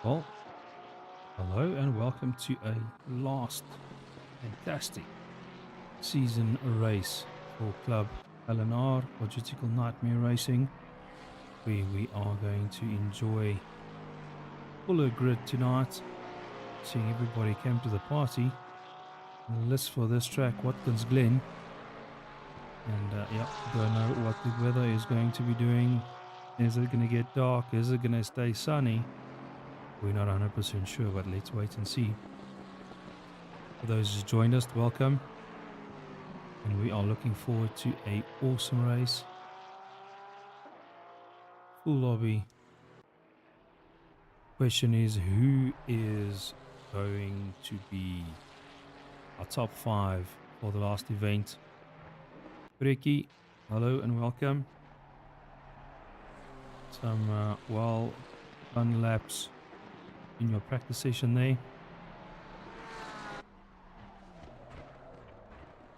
Well, hello and welcome to a last fantastic season race for Club LNR, Logistical Nightmare Racing, where we are going to enjoy fuller grid tonight, seeing everybody came to the party. The list for this track, Watkins, Glen, and don't know what the weather is going to be doing. Is it going to get dark? Is it going to stay sunny? We're not 100% sure, but let's wait and see. For those who joined us, welcome. And we are looking forward to an awesome race. Full lobby. Question is, who is going to be our top 5 for the last event? Ricky, hello and welcome. Some well done laps in your practice session there.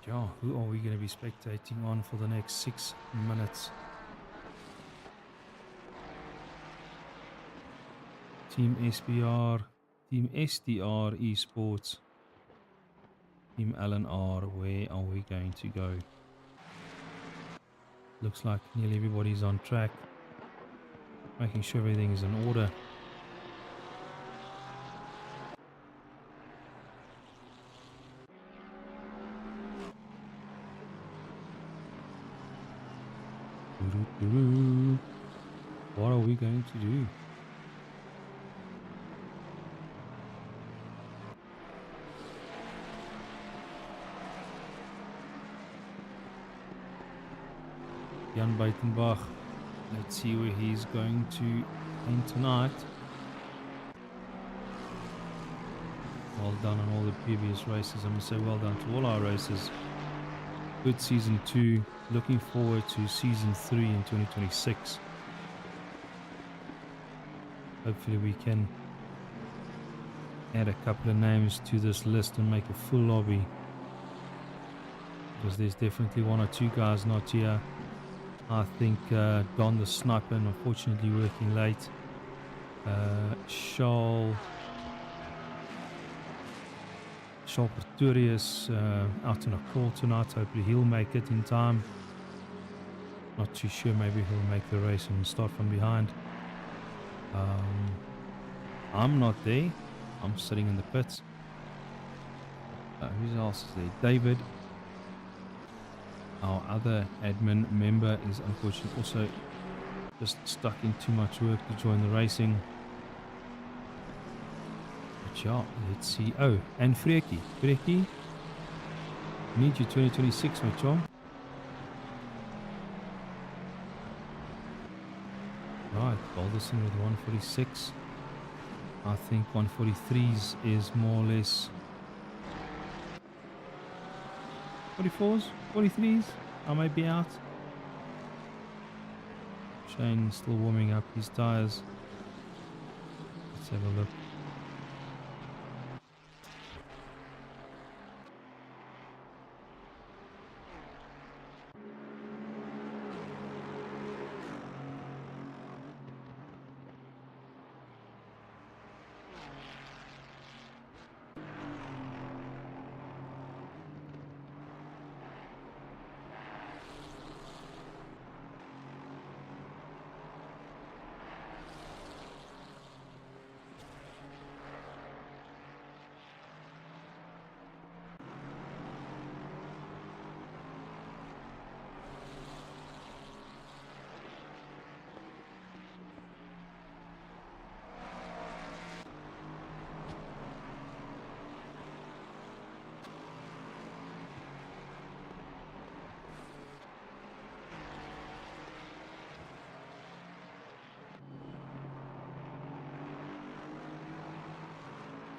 Yeah, who are we going to be spectating on for the next 6 minutes? Team SBR, Team SDR Esports, Team LNR, where are we going to go? Looks like nearly everybody's on track, making sure everything is in order. What are we going to do? Jan Buitenbach, let's see where he's going to end tonight. Well done on all the previous races. I must say well done to all our races. Good season 2. Looking forward to season 3 in 2026. Hopefully we can add a couple of names to this list and make a full lobby, because there's definitely 1 or 2 guys not here. I think Don the Sniper, unfortunately working late. Charles Pretorius out on a call tonight. Hopefully he'll make it in time. Not too sure, maybe he'll make the race and start from behind. I'm not there. I'm sitting in the pits. Who else is there? David, our other admin member, is unfortunately also just stuck in too much work to join the racing. But yeah, let's see. Oh, and Freki. Freki, need you 2026, my chum. Right, Balderson with 146. I think 143s is more or less 44s, 43s. I may be out. Shane still warming up his tires. Let's have a look.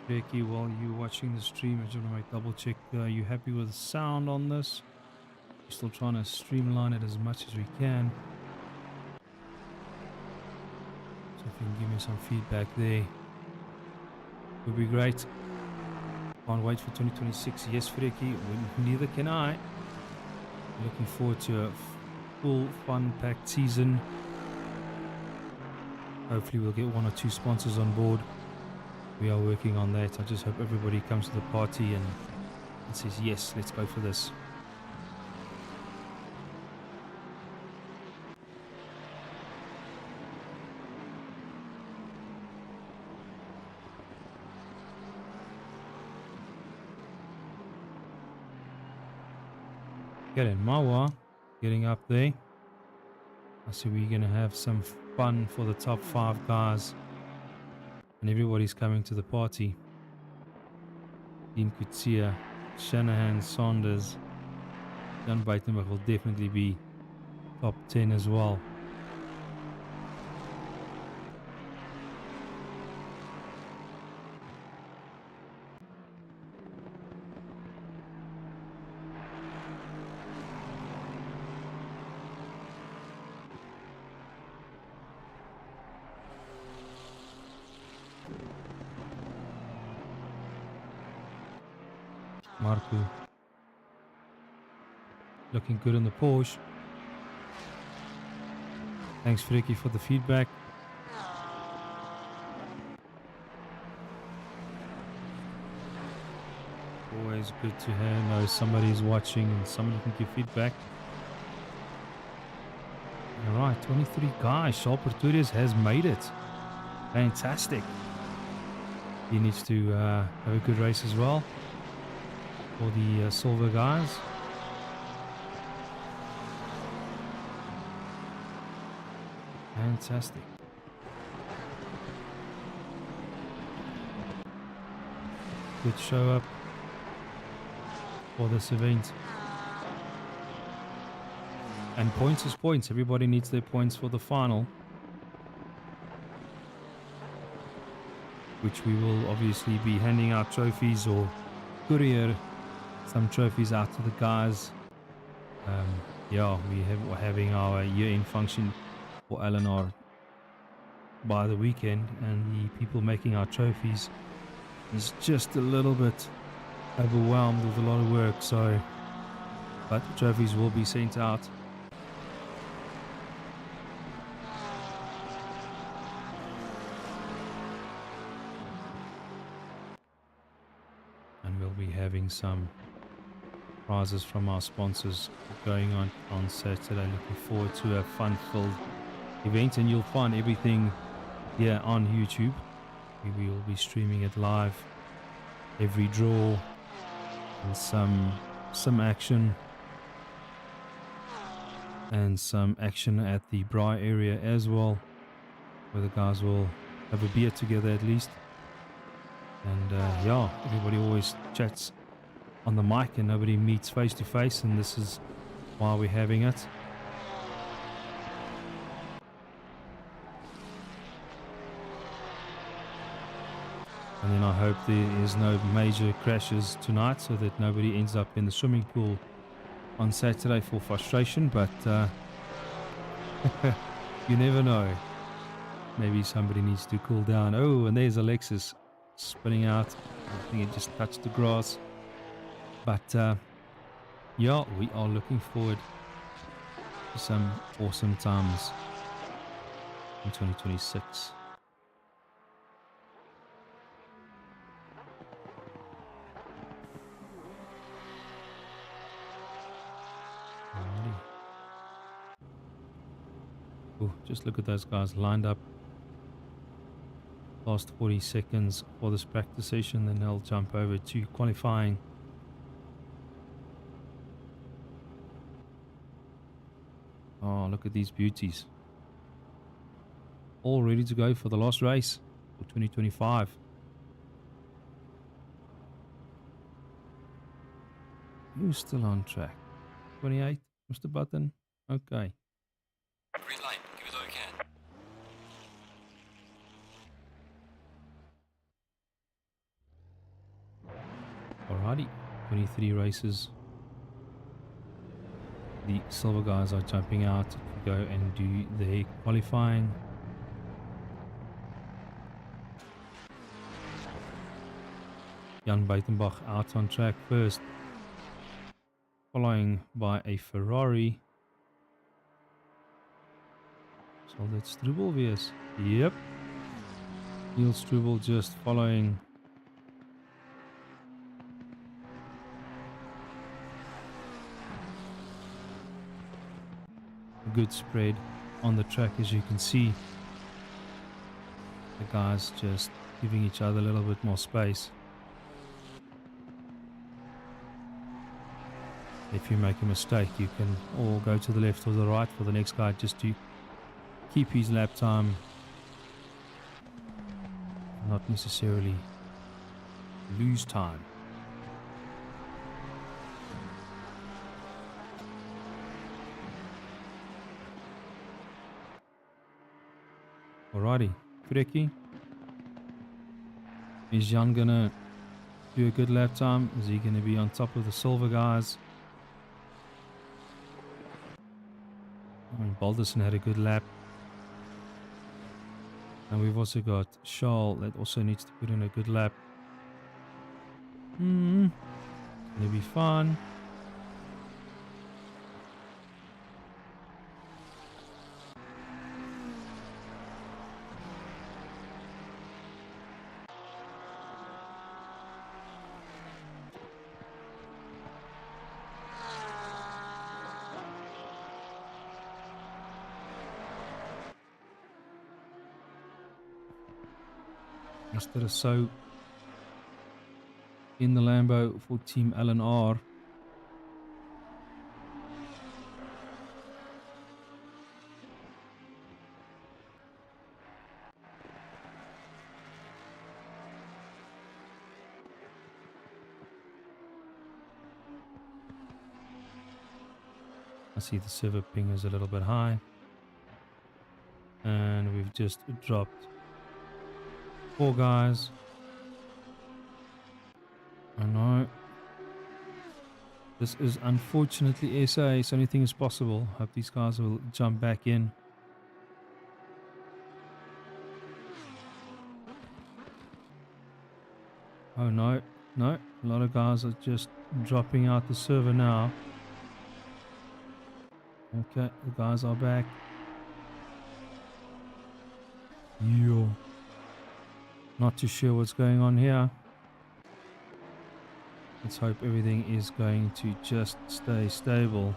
Becky, while you're watching the stream, I just want to double check. Are you happy with the sound on this? We're still trying to streamline it as much as we can. So if you can give me some feedback there, would be great. Can't wait for 2026. Yes, Freki, neither can I. Looking forward to a full, fun-packed season. Hopefully we'll get 1 or 2 sponsors on board. we are working on that. I just hope everybody comes to the party and says, yes, let's go for this. Glen Mawa getting up there. I see we're going to have some fun for the top 5 guys. And everybody's coming to the party. Dean Kutsia, Shanahan, Saunders, Jan Buitenberg will definitely be top 10 as well. Marco looking good on the Porsche. Thanks Fricky for the feedback. Always good to know somebody's watching and somebody can give feedback. Alright, 23 guys. Charles Pretorius has made it. Fantastic. He needs to have a good race as well. For the silver guys. Fantastic. Good show up for this event. And points is points. Everybody needs their points for the final. Which we will obviously be handing out trophies or courier some trophies out to the guys. Yeah, we're having our year-end function for LNR by the weekend, and the people making our trophies is just a little bit overwhelmed with a lot of work. So, but the trophies will be sent out. And we'll be having some prizes from our sponsors going on Saturday. Looking forward to a fun-filled event, and you'll find everything here on YouTube. We will be streaming it live, every draw, and some action, and some action at the Bri area as well, where the guys will have a beer together at least. And yeah, everybody always chats on the mic and nobody meets face to face, and this is why we're having it. And then I hope there is no major crashes tonight, so that nobody ends up in the swimming pool on Saturday for frustration. But you never know. Maybe somebody needs to cool down. Oh, and there's Alexis spinning out. I think it just touched the grass. But yeah, we are looking forward to some awesome times in 2026. Alrighty. Ooh, just look at those guys lined up. Last 40 seconds for this practice session, then they'll jump over to qualifying. Oh, look at these beauties. All ready to go for the last race for 2025. Who's still on track? 28, Mr. Button? Okay. Green light, give it all you can. Alrighty, 23 races. The silver guys are jumping out to go and do their qualifying. Jan Buitenbach out on track first, following by a Ferrari. Sal dit Stroebel wees? Yep. Neil Struble just following a good spread on the track, as you can see. The guys just giving each other a little bit more space. If you make a mistake, you can all go to the left or the right for the next guy just to keep his lap time, not necessarily lose time. Alrighty, Freki. Is Jan gonna do a good lap time? Is he gonna be on top of the silver guys? I mean, Balderson had a good lap. And we've also got Charles that also needs to put in a good lap. Gonna be fun. Mr. Rousseau in the Lambo for Team LNR. I see the server ping is a little bit high. And we've just dropped 4 guys. I know. This is unfortunately SA, so anything is possible. Hope these guys will jump back in. Oh no, no. A lot of guys are just dropping out the server now. Okay, the guys are back. Yo. Not too sure what's going on here. Let's hope everything is going to just stay stable.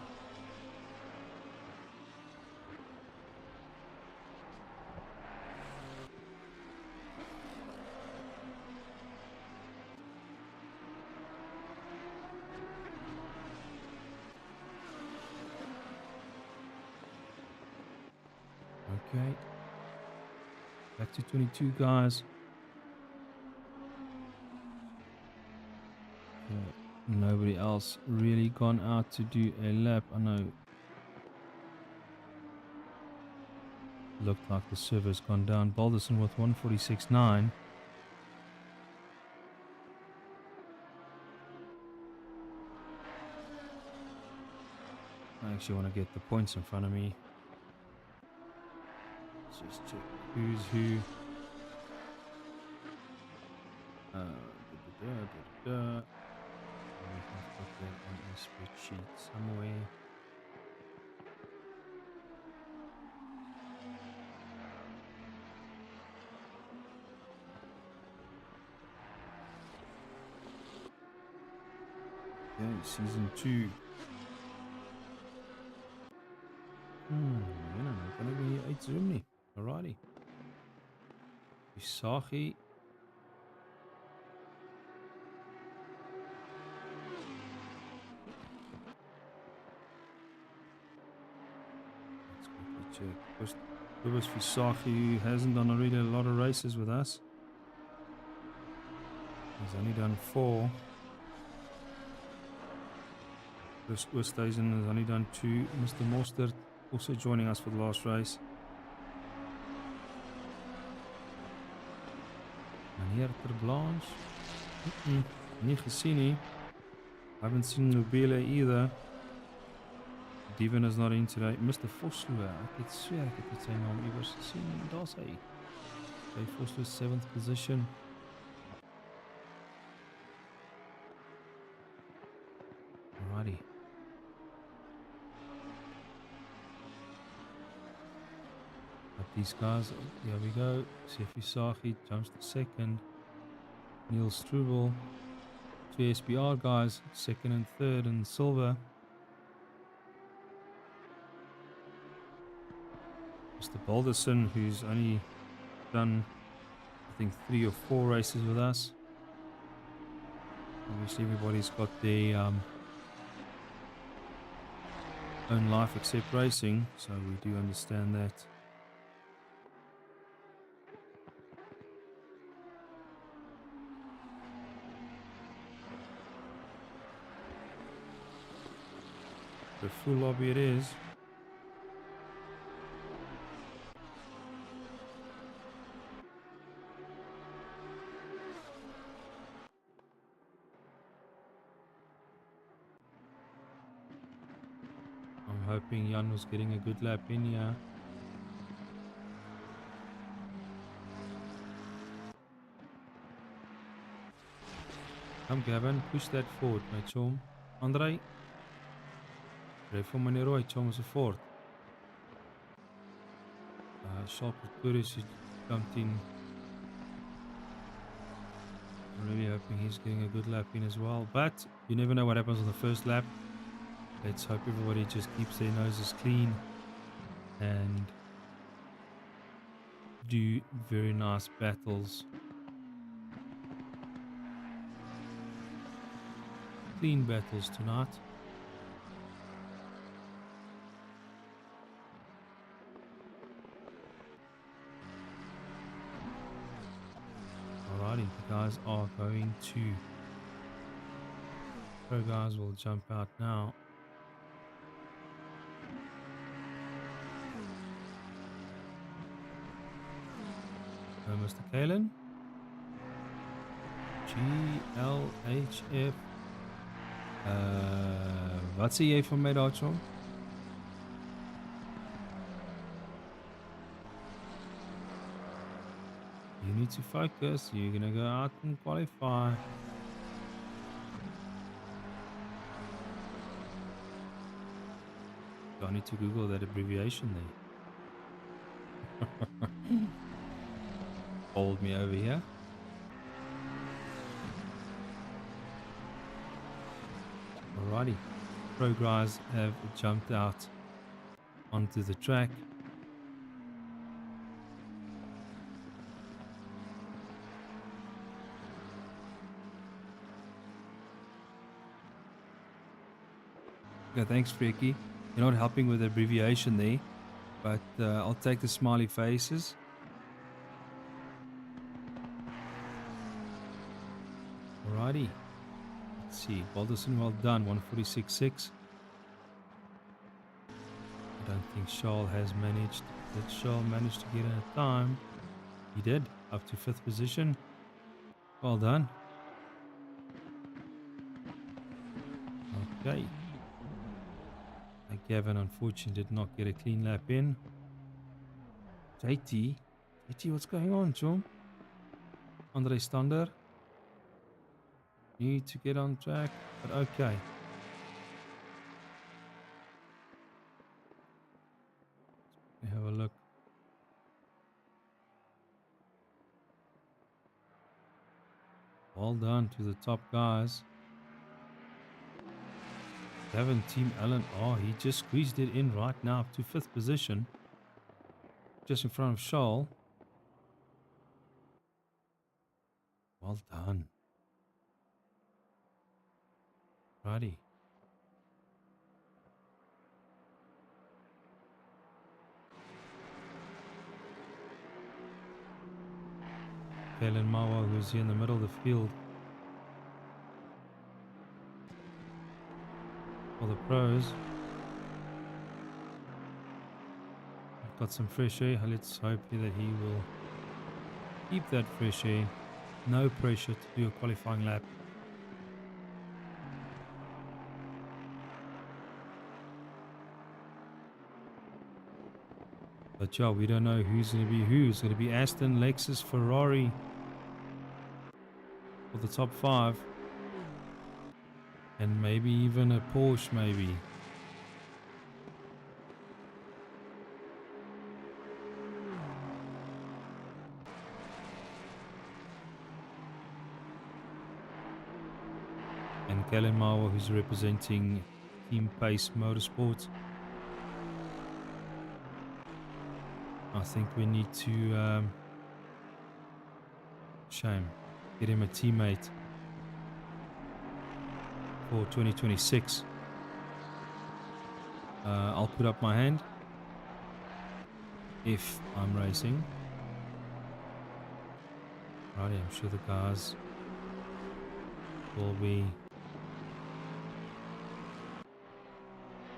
Okay. Back to 22 guys. Nobody else really gone out to do a lap. I know. Looked like the server's gone down. Balderson with 146.9. I actually want to get the points in front of me. Let's just check who's who. We can put that on a spreadsheet somewhere. Okay, season 2. Kan ek hier uitzoom nie. Alrighty. Usagi. Let's quickly check. First Visagi hasn't done really a lot of races with us. He's only done 4. Westhuizen has only done 2. Mr. Mostert also joining us for the last race. Meneer Ter Blanche. Nie gesien nie. I haven't seen Nobile either. Devon is not in today. Mr. Vosloo. Ek het swear ek het sy naam iewers gesien. Daar's hy. By Vosloo 7th position. Alrighty. these guys. Here we go. Sefi Sahi jumps to second. Neil Struble. Two SBR guys, second and third in silver. Mr. Balderson, who's only done, I think, 3 or 4 races with us. Obviously, everybody's got their own life except racing, so we do understand that. The full lobby it is. I'm hoping Jan was getting a good lap in here. Come Gavin, push that forward, my chum. Andrei. Ry vir meneer Roy, chum se voort. Sharp Tourist jumped in. I'm really hoping he's getting a good lap in as well. But you never know what happens on the first lap. Let's hope everybody just keeps their noses clean and do very nice battles. Clean battles tonight. Alrighty, the guys are going to. Pro guys will jump out now. Mr. Kalen. GLHF. Wat sê jy van my daarso? You need to focus. You're gonna go out and qualify. I need to Google that abbreviation there. Hold me over here. Alrighty. Pro guys have jumped out onto the track. Okay, thanks, Freaky. You're not helping with the abbreviation there, but I'll take the smiley faces. Alrighty. Let's see. Balderson, well done. 146.6. I don't think Charles has managed. Did Charles manage to get in a time? He did. Up to 5th position. Well done. Okay. Gavin unfortunately did not get a clean lap in. JT, what's going on, John? Andre Stander. Need to get on track, but okay. Let's have a look. Well done to the top guys. Gavin, Team LNR, he just squeezed it in right now up to 5th position. Just in front of Charles. Well done. Righty. Kalen Mawa, who's here in the middle of the field. For the pros. Got some fresh air. Let's hope that he will keep that fresh air. No pressure to do a qualifying lap. But yeah, we don't know who's going to be who. It's going to be Aston, Lexus, Ferrari for the top 5. And maybe even a Porsche, maybe. and Glen who's representing Team Pace Motorsport. I think we need to get him a teammate for 2026. I'll put up my hand if I'm racing. Righty, I'm sure the guys will be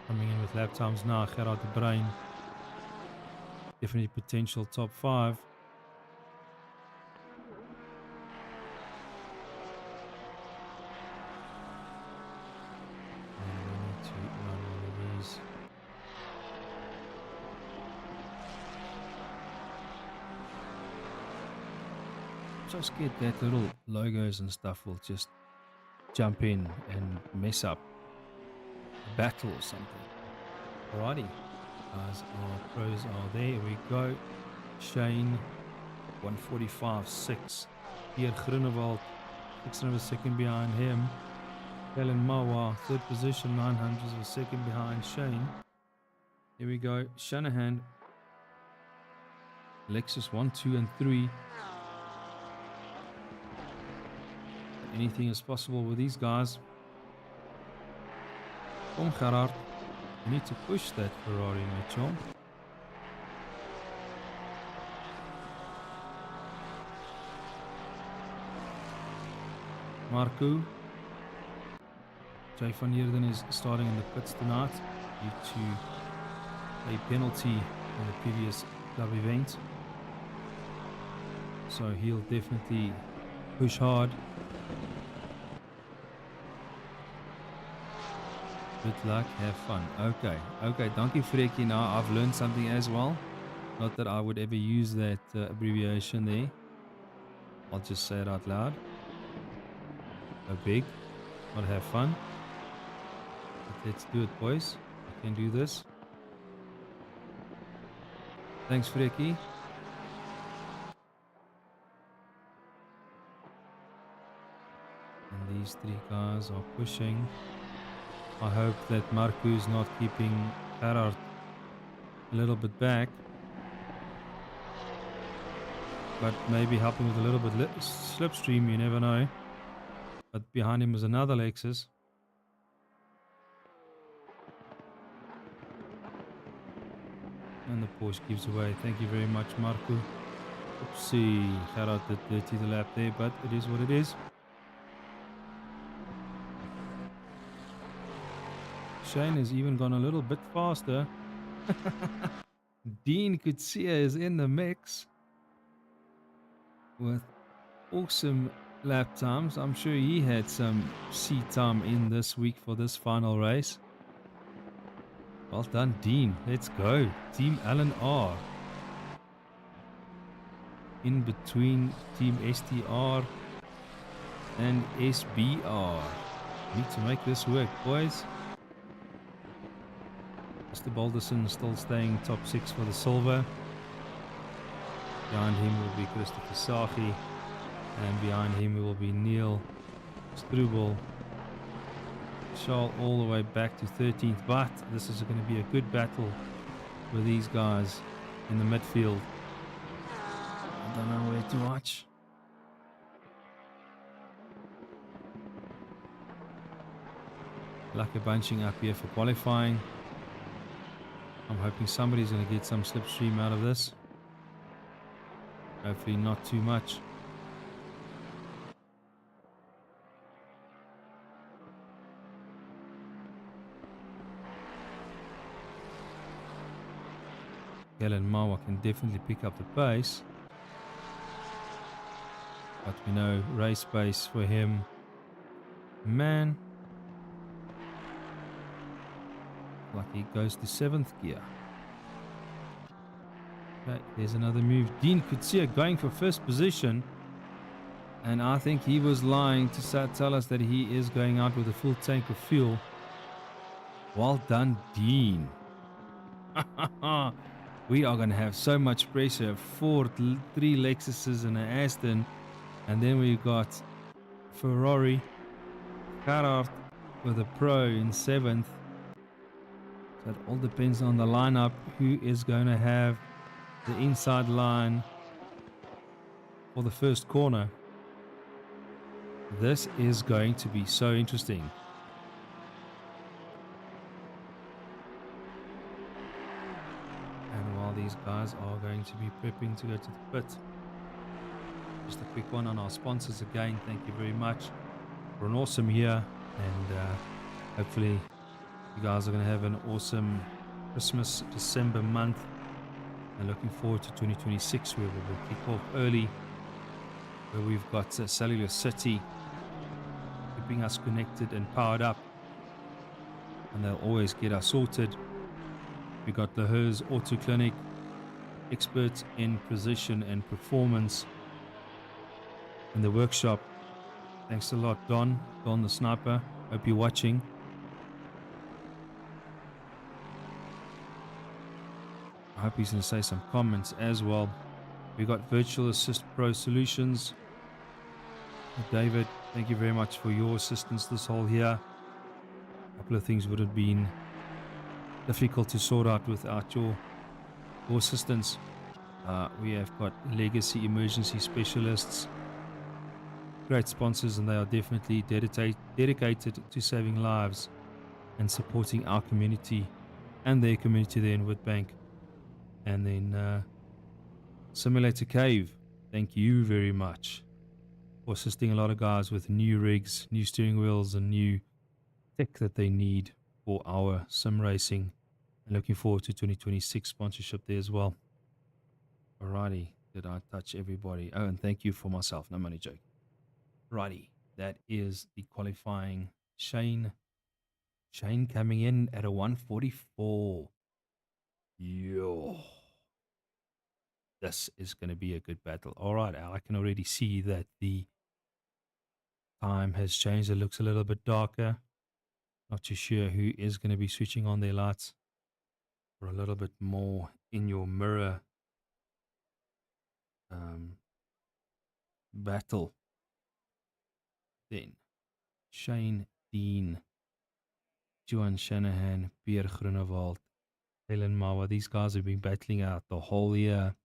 coming in with lap times now. Gerard de Bruin, definitely potential top 5. And we need to run one of these. So scared that little logos and stuff will just jump in and mess up a battle or something. Alrighty, guys, our pros are there. Here we go. Shane, 145.6. Pierre Grunewald, 600 of a second behind him. Helen Mawa, third position, 900 of a second behind Shane. Here we go. Shanahan, Lexus 1, 2, and 3. Anything is possible with these guys. Kom Gerard, you need to push that Ferrari, Mitchell. Marco. Jay van Heerden is starting in the pits tonight due to a penalty in the previous club event. So he'll definitely push hard. Good luck, have fun. Okay, dankie Freekie. Now I've learned something as well. Not that I would ever use that abbreviation there. I'll just say it out loud. Go big, not have fun. But let's do it, boys. We can do this. Thanks, Freekie. And these three guys are pushing. I hope that Marco is not keeping Gerard a little bit back, but maybe helping with a little bit slipstream, you never know. But behind him is another Lexus. And the Porsche gives away. Thank you very much, Marco. Oopsie, Gerard did dirty the lap there, but it is what it is. Shane has even gone a little bit faster. Dean Kutsia is in the mix with awesome lap times. I'm sure he had some seat time in this week for this final race. Well done, Dean. Let's go. Team LNR. In between Team STR and SBR. Need to make this work, boys. Mr. Balderson still staying top 6 for the silver. Behind him will be Christopher Sahi. And behind him will be Neil Struble. Charles all the way back to 13th. But this is going to be a good battle with these guys in the midfield. I don't know where to watch. Lucky bunching up here for qualifying. I'm hoping somebody's going to get some slipstream out of this. Hopefully not too much. Glen can definitely pick up the pace. But we know race pace for him. Man. Like he goes to 7th gear. Okay, there's another move. Dean Kutsia going for first position. And I think he was lying to tell us that he is going out with a full tank of fuel. Well done, Dean. We are going to have so much pressure. 3 Lexuses and an Aston. And then we got Ferrari. Gerhard with a pro in 7th. So it all depends on the lineup, who is going to have the inside line for the first corner. This is going to be so interesting. And while these guys are going to be prepping to go to the pit, just a quick one on our sponsors again. Thank you very much for an awesome year, and hopefully you guys are going to have an awesome Christmas, December month, and looking forward to 2026, where we will kick off early, where we've got Cellular City keeping us connected and powered up, and they'll always get us sorted. We got the Hers Auto Clinic, experts in precision and performance in the workshop. Thanks a lot, Don the sniper. Hope you're watching. I hope he's going to say some comments as well. We got Virtual Assist Pro Solutions. David, thank you very much for your assistance this whole year. A couple of things would have been difficult to sort out without your assistance. We have got Legacy Emergency Specialists, great sponsors, and they are definitely dedicated to saving lives and supporting our community and their community there in Woodbank. And then Simulator Cave, thank you very much for assisting a lot of guys with new rigs, new steering wheels, and new tech that they need for our sim racing. And looking forward to 2026 sponsorship there as well. Alrighty, did I touch everybody? Oh, and thank you for myself, no money joke. Righty, that is the qualifying. Shane coming in at a 144. Yo, this is going to be a good battle. All right, Al, I can already see that the time has changed. It looks a little bit darker. Not too sure who is going to be switching on their lights for a little bit more in your mirror battle. Then Shane Dean, Johan Shanahan, Pierre Groenewald, Helen Mawa. These guys have been battling out the whole year.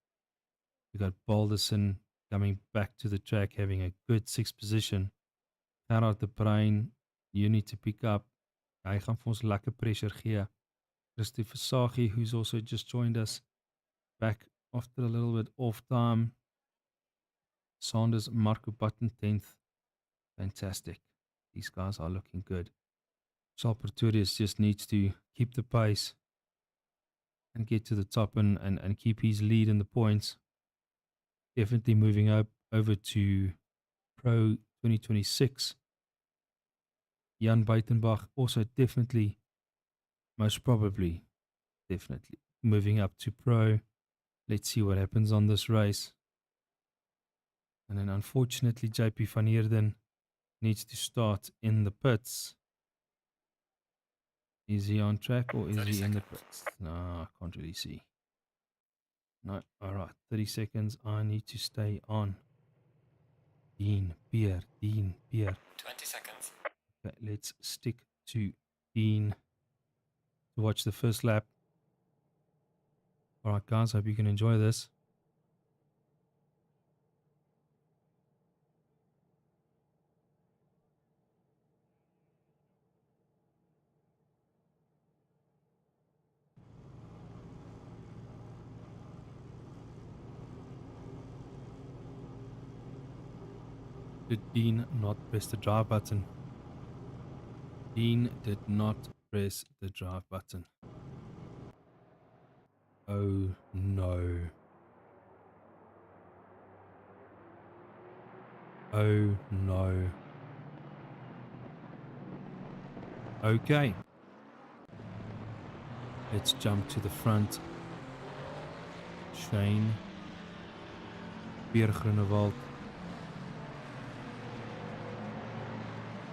We got Balderson coming back to the track, having a good 6th position. Gerard de Bruin, you need to pick up. Hy gaan vir ons lekker pressure gee. Christy Versaghi, who's also just joined us, back after a little bit off time. Sanders, Marco Button, 10th. Fantastic. These guys are looking good. Charles Pretorius just needs to keep the pace and get to the top and keep his lead in the points. Definitely moving up over to Pro 2026. Jan Buitenbach also definitely, most probably, definitely moving up to Pro. Let's see what happens on this race. And then unfortunately JP van Heerden needs to start in the pits. Is he on track or is he in the pits? No, I can't really see. No, alright, 30 seconds. I need to stay on. Dean, Pierre. 20 seconds. Okay, let's stick to Dean to watch the first lap. Alright guys, hope you can enjoy this. Did Dean not press the drive button? Dean did not press the drive button. Oh no. Oh no. Okay. Let's jump to the front. Shane. Pierre Groenewald.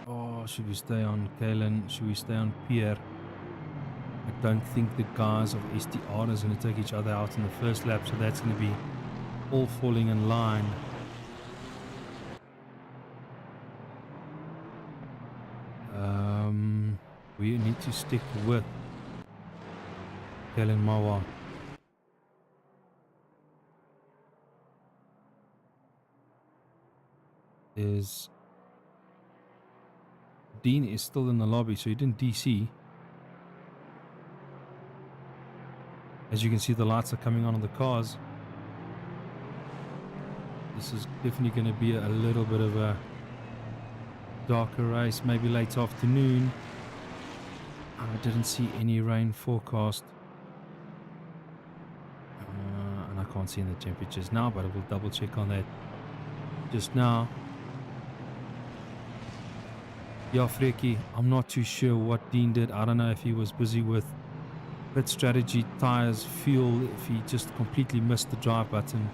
Oh, should we stay on Kalen? Should we stay on Pierre? I don't think the guys of STR is going to take each other out in the first lap, so that's going to be all falling in line. We need to stick with Glen Mawa. Dean is still in the lobby, so he didn't DC. As you can see, the lights are coming on the cars. This is definitely going to be a little bit of a darker race, maybe late afternoon. I didn't see any rain forecast. And I can't see in the temperatures now, but I will double check on that just now. Yeah, Freki, I'm not too sure what Dean did. I don't know if he was busy with pit strategy, tires, fuel, if he just completely missed the drive button.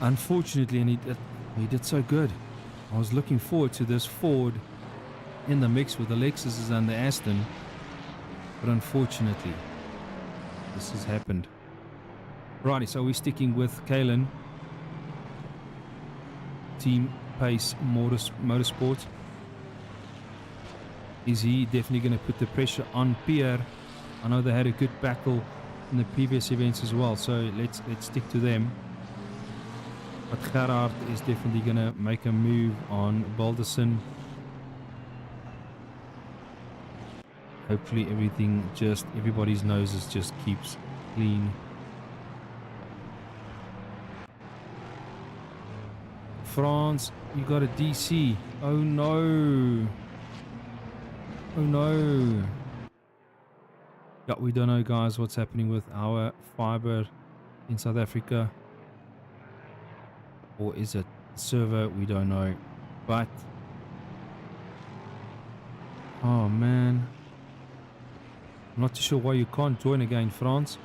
Unfortunately, and he did so good. I was looking forward to this Ford in the mix with the Lexuses and the Aston, but unfortunately, this has happened. Righty, so we're sticking with Kalen, Team Pace Motorsport. Is he definitely going to put the pressure on Pierre? I know they had a good battle in the previous events as well, so let's stick to them. But Gerard is definitely going to make a move on Balderson. Hopefully everybody's noses just keeps clean. France, you got a DC. Oh no. Oh no. Yeah, we don't know, guys, what's happening with our fiber in South Africa. Or is it server? We don't know. But oh man, I'm not too sure why you can't join again, France.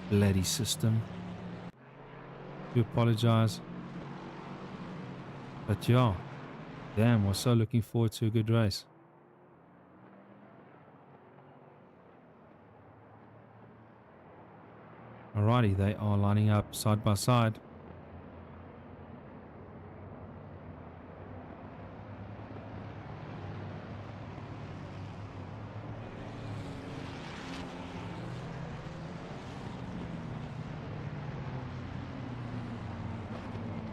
Bloody system. We apologize. But yeah, damn, we're so looking forward to a good race. Alrighty, they are lining up side by side.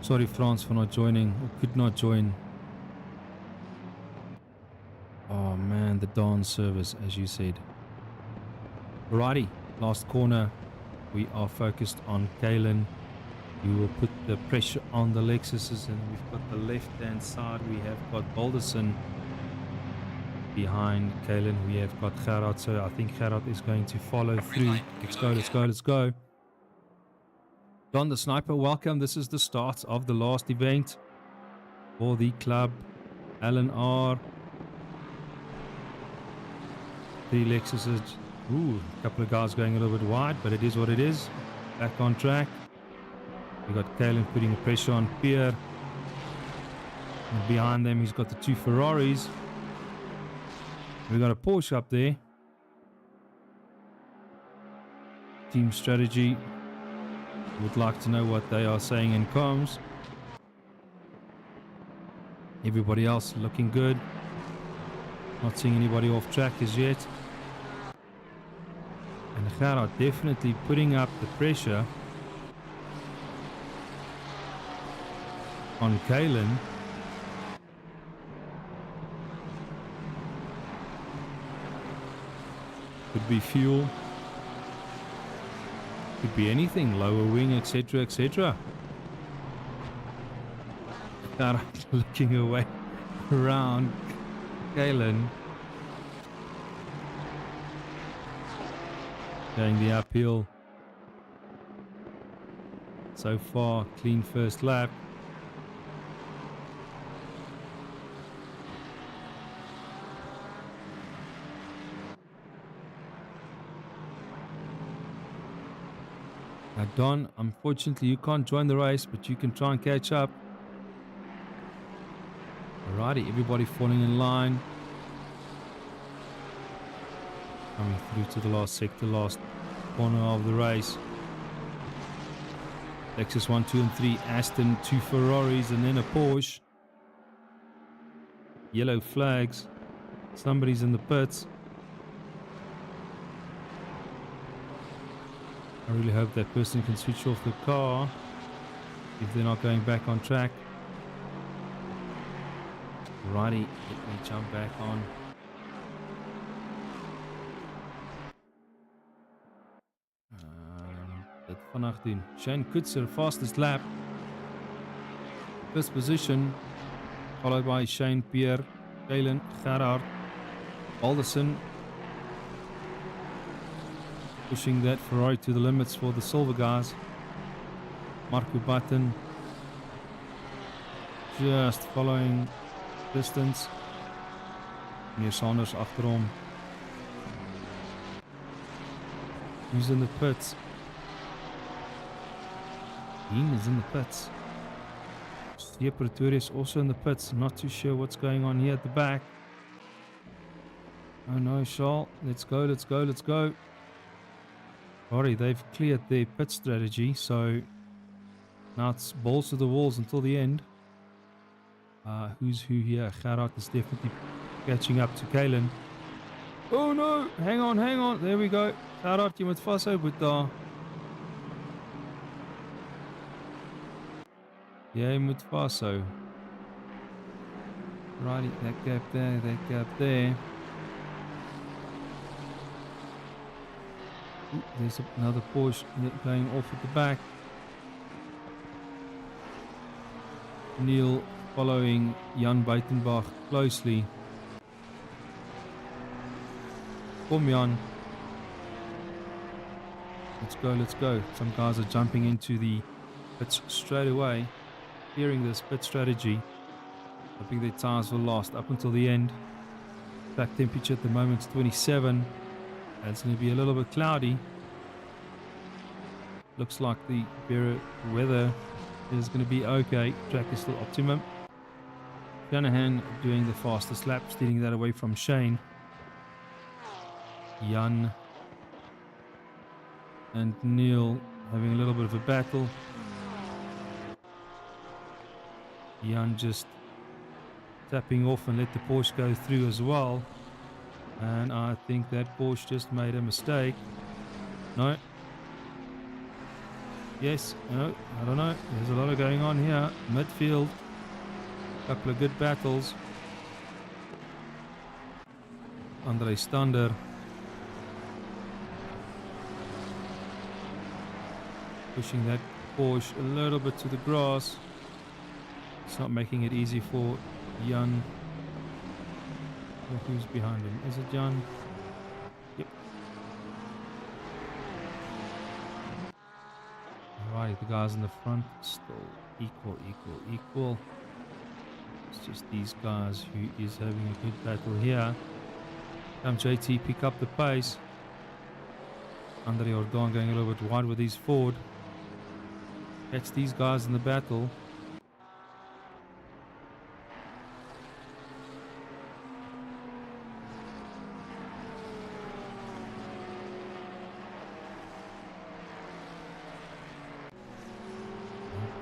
Sorry, France, for not joining, or could not join. Oh man, the dawn service, as you said. Alrighty, last corner. We are focused on Kalen. We will put the pressure on the Lexuses, and we've got the left-hand side. We have got Balderson behind Kalen. We have got Gerard, so I think Gerard is going to follow through. Let's go, let's go, let's go. Don the Sniper, welcome. This is the start of the last event for the club. LNR. 3 Lexuses. Ooh, a couple of guys going a little bit wide, but it is what it is. Back on track. We got Kalen putting the pressure on Pierre. And behind them, he's got the 2 Ferraris. We got a Porsche up there. Team strategy. Would like to know what they are saying in comms. Everybody else looking good. Not seeing anybody off track as yet. And Gerard definitely putting up the pressure on Kalen. Could be fuel. Could be anything. Lower wing, etc., etc. Gerard looking away around Kalen. Going the uphill. So far, clean first lap. Now Don, unfortunately you can't join the race, but you can try and catch up. Alrighty, everybody falling in line. Coming through to the last sector, last corner of the race. Lexus 1, 2 and 3, Aston, 2 Ferraris and then a Porsche. Yellow flags. Somebody's in the pits. I really hope that person can switch off the car if they're not going back on track. Righty, let me jump back on. Dit vannacht doen. Shane Kutzer, fastest lap. First position, followed by Shane Pierre, Glen, Gerard, Alderson. Pushing that Ferrari to the limits for the silver guys. Marco Button just following distance. Meneer Sanders achterom. Who's in the pits? Dean is in the pits. Steer Pretoria is also in the pits. Not too sure what's going on here at the back. Oh no, Charles. Let's go, let's go, let's go. Alright, they've cleared their pit strategy, so now it's balls to the walls until the end. Who's who here? Gerard is definitely catching up to Kalen. Oh no! Hang on, hang on. There we go. Gerard, jy moet vashou met daar. Jy moet vashou. Righty, that gap there, that gap there. Ooh, there's another Porsche going off at the back. Neil following Jan Buitenbach closely. Kom Jan. Let's go, let's go. Some guys are jumping into the pits straight away. Hearing this pit strategy. Hoping their tires will last up until the end. Track temperature at the moment is 27. And it's going to be a little bit cloudy. Looks like the weather is going to be okay. Track is still optimum. Shanahan doing the fastest lap, stealing that away from Shane. Jan and Neil having a little bit of a battle. Jan just tapping off and let the Porsche go through as well. And I think that Porsche just made a mistake. No. Yes. No. I don't know. There's a lot of going on here. Midfield. Couple of good battles. Andre Stander. Pushing that Porsche a little bit to the grass. It's not making it easy for Jan. Who's behind him? Is it Jan? Yep. Alright, the guys in the front still equal. It's just these guys who is having a good battle here. Come JT, pick up the pace. Andre Ordon going a little bit wide with his Ford. Catch these guys in the battle.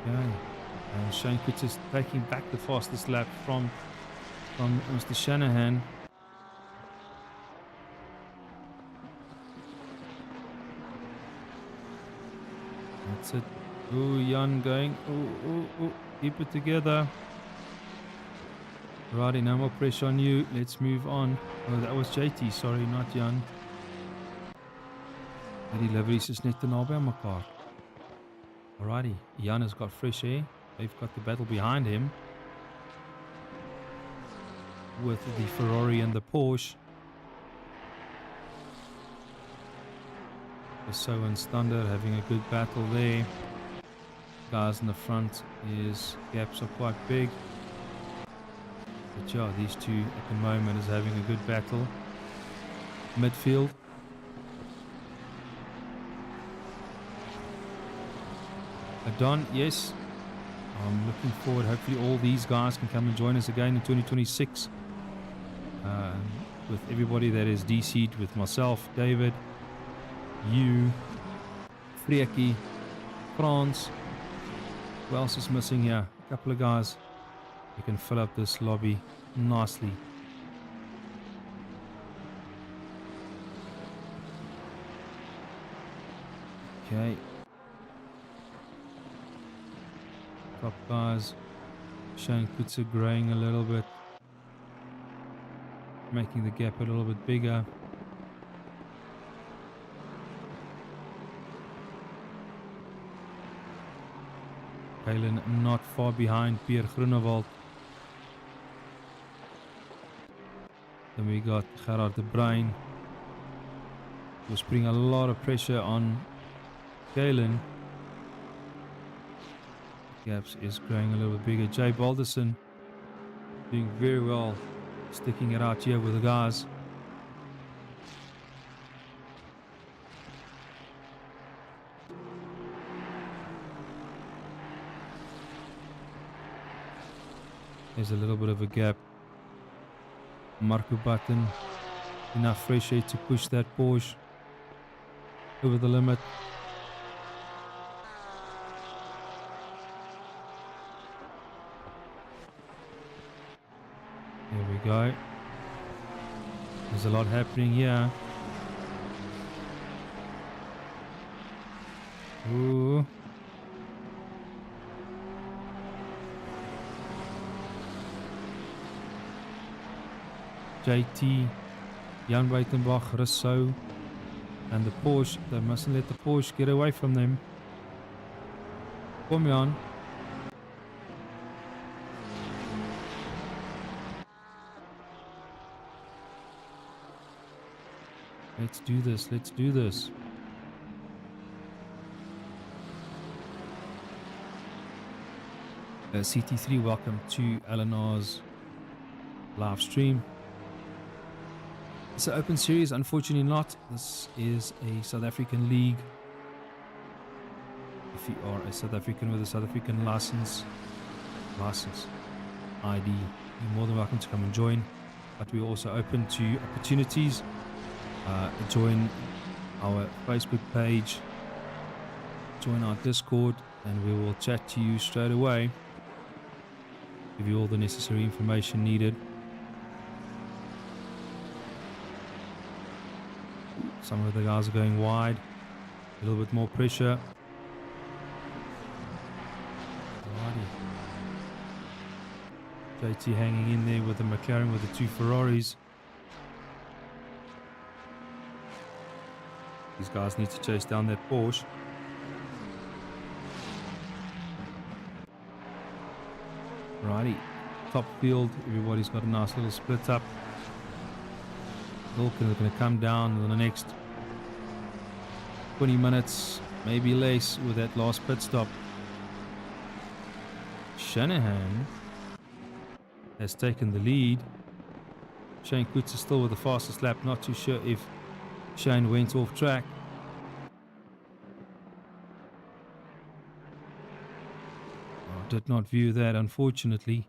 And Shane Kutz is taking back the fastest lap from Mr. Shanahan. That's it. Oh, Jan going. Oh, keep it together. Righty, no more pressure on you. Let's move on. Oh, that was JT. Sorry, not Jan. Die liveries is net te naby aan mekaar. Alrighty, Jan has got fresh air. They've got the battle behind him with the Ferrari and the Porsche. So and Stander having a good battle there. Guys in the front, his gaps are quite big. But yeah, these two at the moment is having a good battle. Midfield. Don, yes. I'm looking forward. Hopefully all these guys can come and join us again in 2026. With everybody that is DC'd, with myself, David, you, Freaky, Frans. Who else is missing here? A couple of guys. You can fill up this lobby nicely. Okay. Top guys. Shane Kutzer growing a little bit. Making the gap a little bit bigger. Glen not far behind Pierre Groenewald. Then we got Gerard de Bruin. Was putting a lot of pressure on Galen. Gaps is growing a little bit bigger. Jay Balderson doing very well, sticking it out here with the guys. There's a little bit of a gap. Marco Button, enough fresh air to push that Porsche over the limit. There we go. There's a lot happening here. Ooh. JT, Jan Buitenbach, Rousseau, and the Porsche. They mustn't let the Porsche get away from them. Come on. Let's do this. Let's do this. CT3, welcome to LNR's live stream. It's an open series, unfortunately not. This is a South African league. If you are a South African with a South African license ID, you're more than welcome to come and join. But we're also open to opportunities. Join our Facebook page, join our Discord, and we will chat to you straight away. Give you all the necessary information needed. Some of the guys are going wide. A little bit more pressure. Alrighty. JT hanging in there with the McLaren with the two Ferraris. These guys need to chase down that Porsche. Righty. Top field. Everybody's got a nice little split up. Vulcan are going to come down in the next 20 minutes, maybe less, with that last pit stop. Shanahan has taken the lead. Shane Kutzer still with the fastest lap. Not too sure if Shane went off track. I did not view that, unfortunately.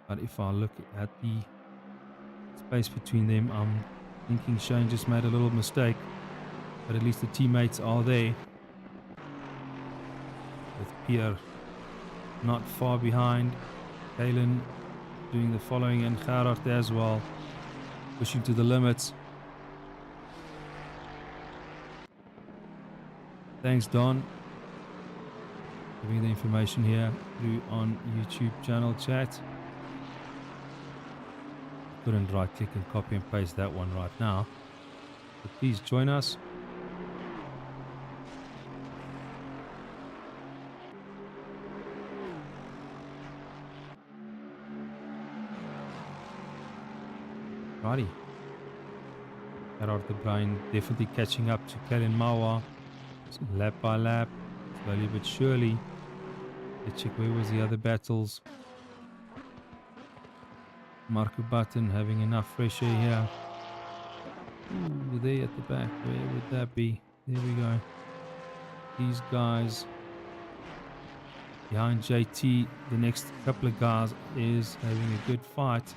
But if I look at the space between them, I'm thinking Shane just made a little mistake. But at least the teammates are there. With Pierre not far behind. Galen doing the following, and Gerard as well, pushing to the limits. Thanks, Don. Giving the information here through on YouTube channel chat. Couldn't right click and copy and paste that one right now. But please join us. Righty. Gerard de Bruin definitely catching up to Kellen Mawa. Lap by lap, slowly but surely. Let's check where was the other battles. Marco Button having enough fresh air here. Ooh, there at the back, where would that be? There we go. These guys behind JT, the next couple of guys is having a good fight.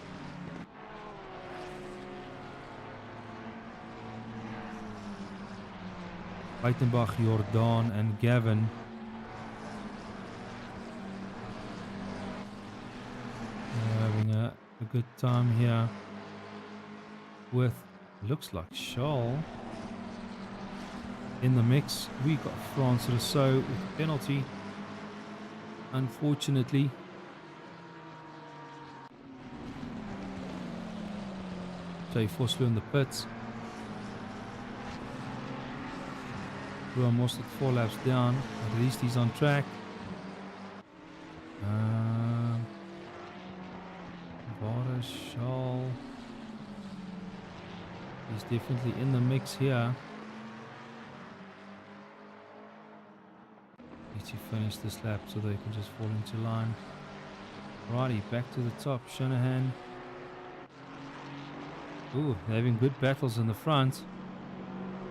Buitenbach, Jordan and Gavin. They're having a good time here with, looks like Scholl. in the mix. We got France Rousseau with a penalty, unfortunately. Jay Vosloo in the pits. Ruan Mostert 4 laps down. At least he's on track. Vareshal. He's definitely in the mix here. Need to finish this lap so they can just fall into line. Righty, back to the top. Shanahan. Ooh, they're having good battles in the front.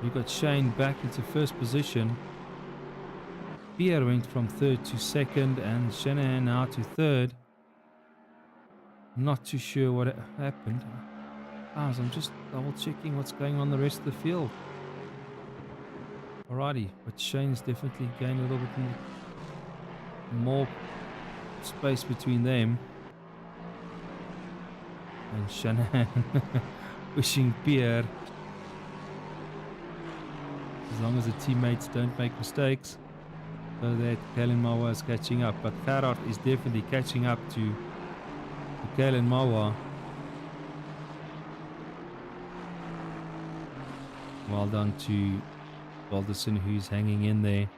We got Shane back into first position. Pierre went from third to second, and Shanahan now to third. Not too sure what happened. I'm just double checking what's going on the rest of the field. Alrighty, but Shane's definitely gained a little bit more space between them. And Shanahan pushing Pierre. As long as the teammates don't make mistakes, so that Kalen Mawa is catching up. But Gerard is definitely catching up to Kalen Mawa. Well done to Balderson, who's hanging in there.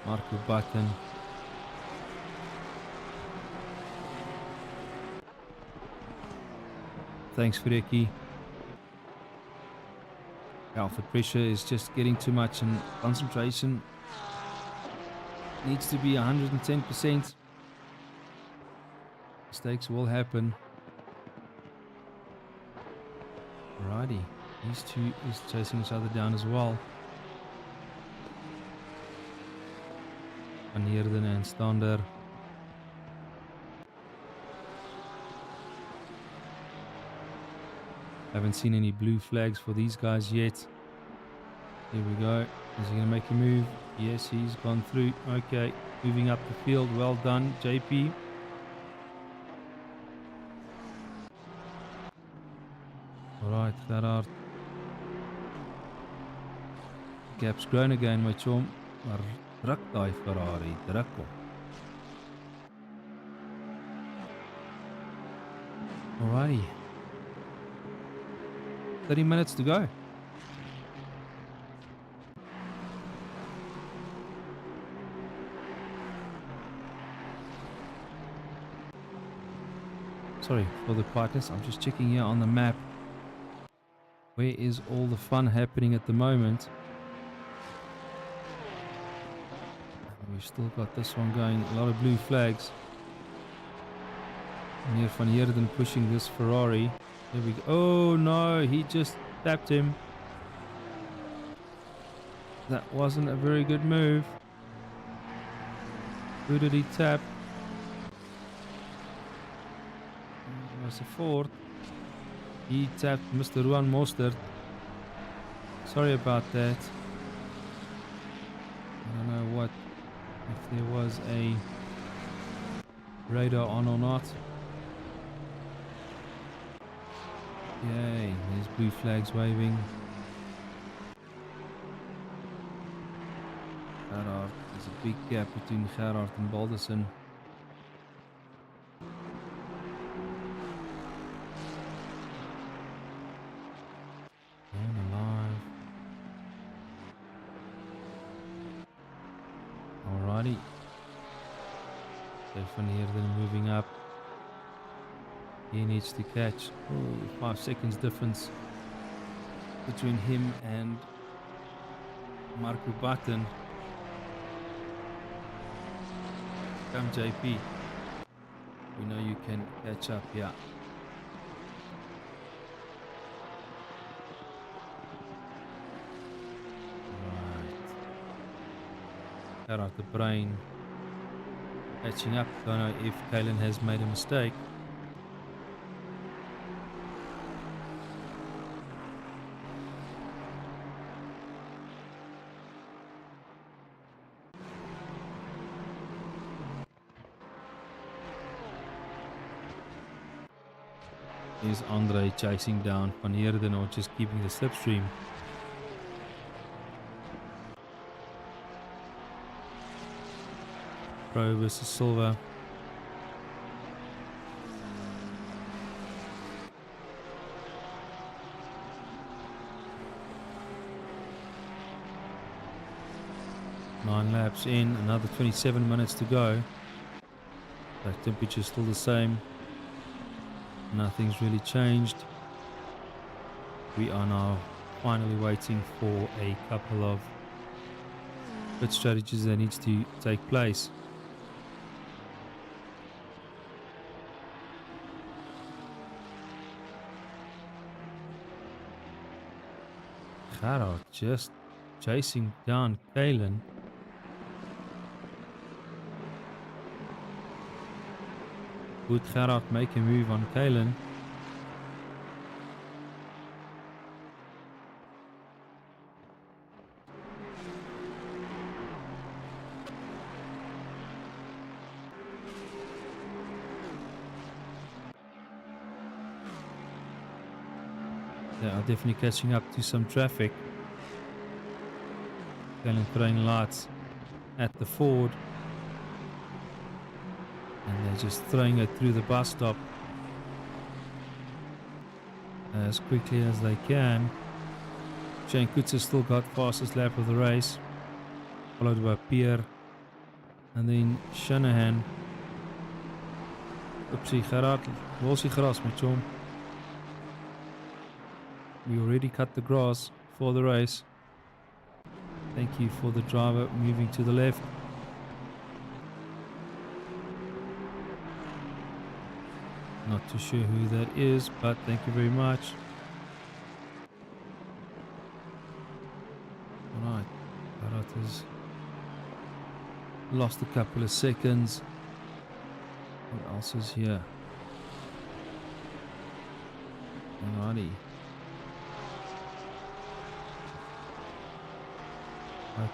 Marco Button. Thanks, Freki. Alpha pressure is just getting too much, and concentration needs to be 110%. Mistakes will happen. Alrighty, these two is chasing each other down as well. Van Heerden and Stander. Haven't seen any blue flags for these guys yet. Here we go. Is he going to make a move? Yes, he's gone through. Okay, moving up the field. Well done, JP. Alright, Gerard. Gap's grown again, my chum. Maar druk daai Ferrari, druk hom. Alrighty. 30 minutes to go. Sorry for the quietness. I'm just checking here on the map. Where is all the fun happening at the moment? We've still got this one going. A lot of blue flags. And here Van Heerden pushing this Ferrari. There we go. Oh no, he just tapped him. That wasn't a very good move. Who did he tap? It was a Ford. He tapped Mr. Ruan Mostert. Sorry about that. I don't know what, if there was a radar on or not. Yay, there's blue flags waving. Gerard, there's a big gap between Gerard and Balderson. And alive. Alrighty. Van Heerden moving up. He needs to catch. 5 seconds difference between him and Marco Button. Come JP. We know you can catch up here. Right. Gerard the brain catching up. Don't know if Kalen has made a mistake. Is Andre chasing down Van Heerden or just keeping the slipstream? Pro versus Silva. Nine laps in, another 27 minutes to go. The temperature is still the same. Nothing's really changed. We are now finally waiting for a couple of pit strategies that needs to take place. Gerard just chasing down Glen. Would Gerard make a move on Glen? They are definitely catching up to some traffic. Glen throwing lights at the Ford. And they're just throwing it through the bus stop as quickly as they can. Shane Coetzee still got fastest lap of the race, followed by Pierre and then Shanahan. Oepsie, Gerard, los die gras met chom. We already cut the grass for the race. Thank you for the driver moving to the left. Not too sure who that is, but thank you very much. Alright, Gerard has lost a couple of seconds. What else is here? Alrighty.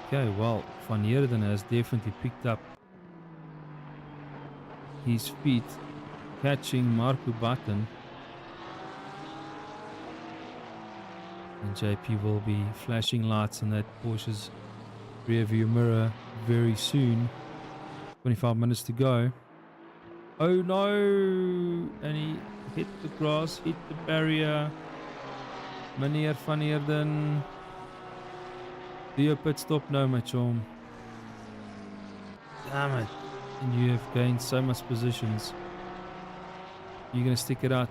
Okay, well, Van Heerden has definitely picked up his feet, catching Marco Batten. And JP will be flashing lights in that Porsche's rear view mirror very soon. 25 minutes to go. Oh no! And he hit the grass, hit the barrier. Meneer Van Heerden. Do your pit stop now, my chum. Damn it. And you have gained so much positions. You're going to stick it out.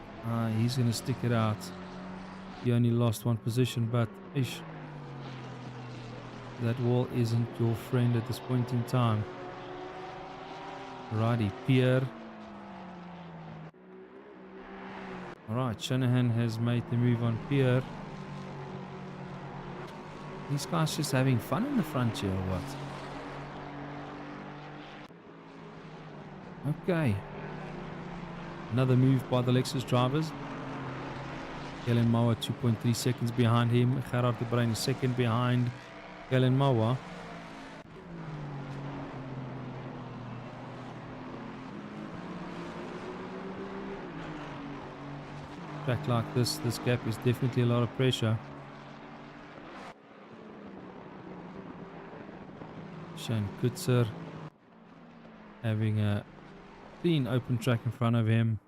He's going to stick it out. You only lost one position, but ish. That wall isn't your friend at this point in time. Righty, Pierre. Alright, Shanahan has made the move on Pierre. These guys just having fun in the front here or what? Okay. Another move by the Lexus drivers. Glen Mauer 2.3 seconds behind him. Gerard de Bruin is second behind Glen Mauer. Track like this gap is definitely a lot of pressure. Shane Coetzee having a clean open track in front of him.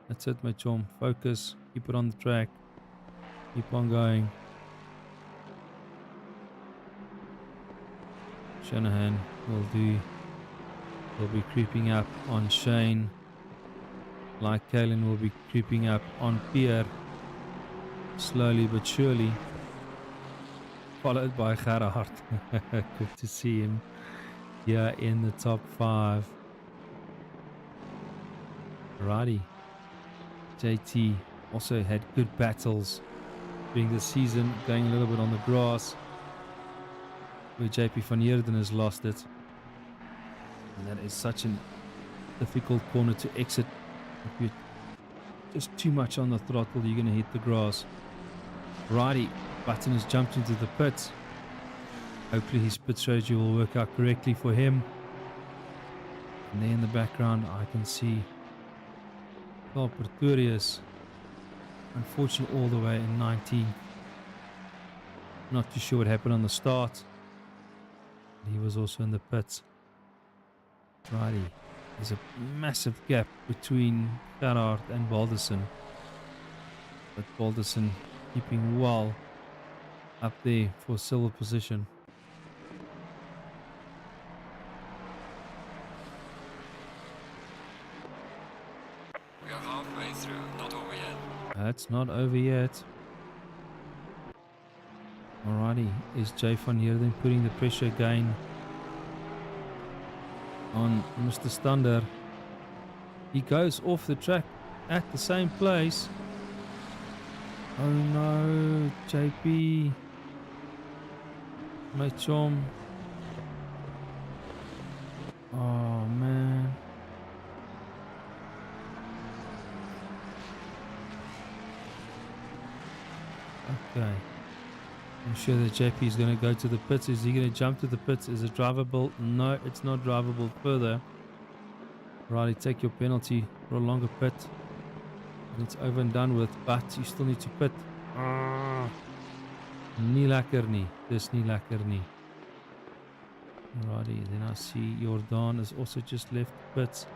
That's it, my chum. Focus. Keep it on the track. Keep on going. Shanahan will be creeping up on Shane. Like Glen will be creeping up on Pierre. Slowly but surely. Followed by Gerard. Good to see him here in the top 5. Righty. JT also had good battles during the season, going a little bit on the grass, where JP Van Heerden has lost it. And that is such a difficult corner to exit. If you're just too much on the throttle, you're going to hit the grass. Righty. Batten has jumped into the pit. Hopefully his pit strategy will work out correctly for him. And there in the background I can see Carl Pretorius, unfortunately, all the way in 19th. Not too sure what happened on the start. He was also in the pits. Righty. There's a massive gap between Gerhard and Balderson. But Balderson keeping well up there for silver position. We are halfway through, not over yet. That's not over yet. Alrighty, is Jay van Heerden putting the pressure again on Mr. Stander? He goes off the track at the same place. Oh no, JP. My chum. Oh man. Okay. I'm sure that JP is going to go to the pits. Is he going to jump to the pits? Is it drivable? No, it's not drivable further. Righty, take your penalty for a longer pit. And it's over and done with, but you still need to pit. Nie lekker nie. Dis nie lekker nie. Righty, then I see Jordan has also just left the pits.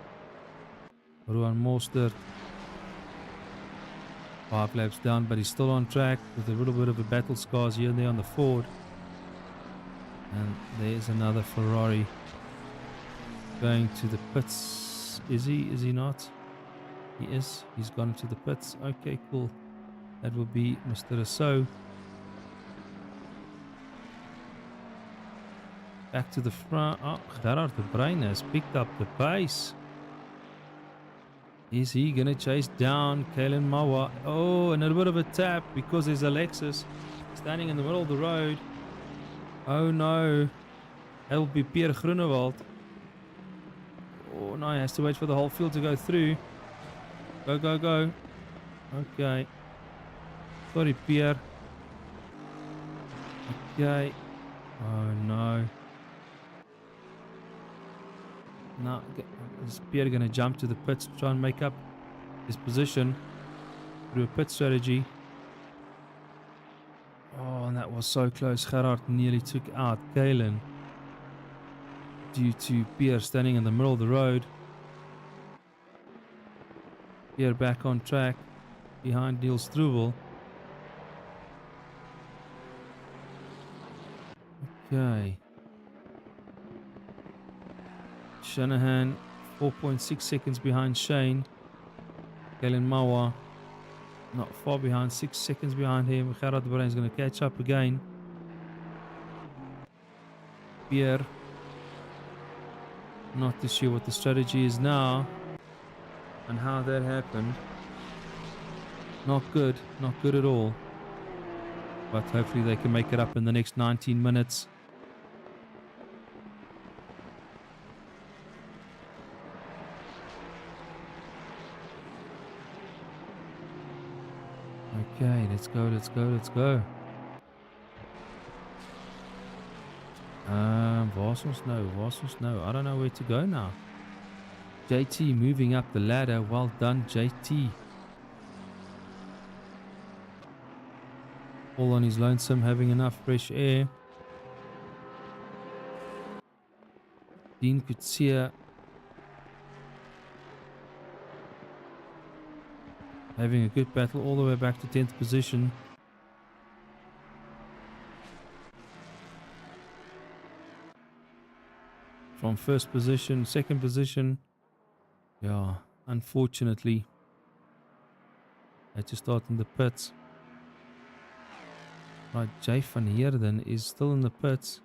Rowan Mostert. 5 laps down, but he's still on track with a little bit of a battle scars here and there on the Ford. And there's another Ferrari going to the pits. Is he? Is he not? He is. He's gone to the pits. Okay, cool. That will be Mr. Assetto. Back to the front. Oh, Gerhard de Bruin has picked up the pace. Is he going to chase down Kalen Mawa? Oh, and a bit of a tap because there's Alexis standing in the middle of the road. Oh no. That will be Pierre Groenewald. Oh no, he has to wait for the whole field to go through. Go, go, go. Okay. Sorry, Pierre. Okay. Oh no. Now, is Pierre going to jump to the pits to try and make up his position through a pit strategy? Oh, and that was so close. Gerhard nearly took out Kalen due to Pierre standing in the middle of the road. Pierre back on track behind Niels Struvel. Okay. Shanahan 4.6 seconds behind Shane. Kalen Mawa not far behind, 6 seconds behind him. Gerhard de Bruin is going to catch up again. Pierre not too sure what the strategy is now and how that happened. Not good at all. But hopefully they can make it up in the next 19 minutes. Okay, let's go, let's go, let's go. Waar's ons nou? I don't know where to go now. JT moving up the ladder. Well done, JT. All on his lonesome, having enough fresh air. Dean Kutsia having a good battle all the way back to 10th position. From first position, second position. Yeah, unfortunately, had to start in the pits. Right, Jay van Heerden is still in the pits.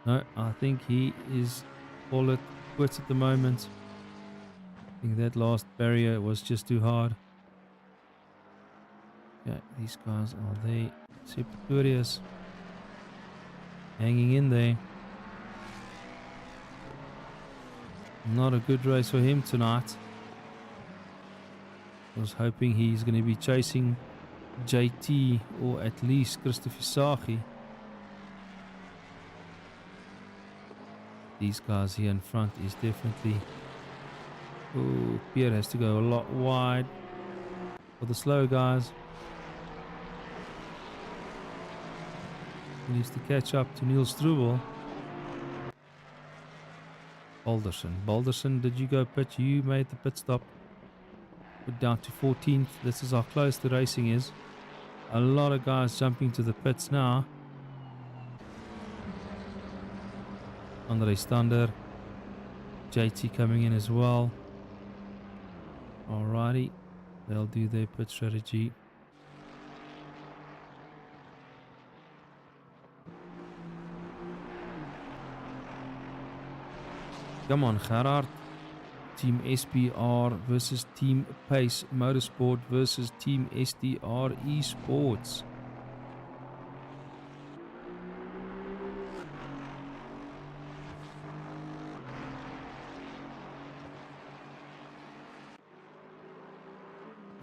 No, I think he is all it quits at the moment. I think that last barrier was just too hard. Yeah, these guys are there. Pretorius hanging in there. Not a good race for him tonight. I was hoping he's going to be chasing JT or at least Christopher Sagi. These guys here in front is definitely Oh, Pierre has to go a lot wide for the slow guys. He needs to catch up to Niels Struble. Balderson, did you go pit? You made the pit stop. We're down to 14th. This is how close the racing is. A lot of guys jumping to the pits now. Andre Stander. JT coming in as well. Alrighty. They'll do their pit strategy. Come on, Gerard. Team SPR versus Team Pace Motorsport versus Team SDR Esports.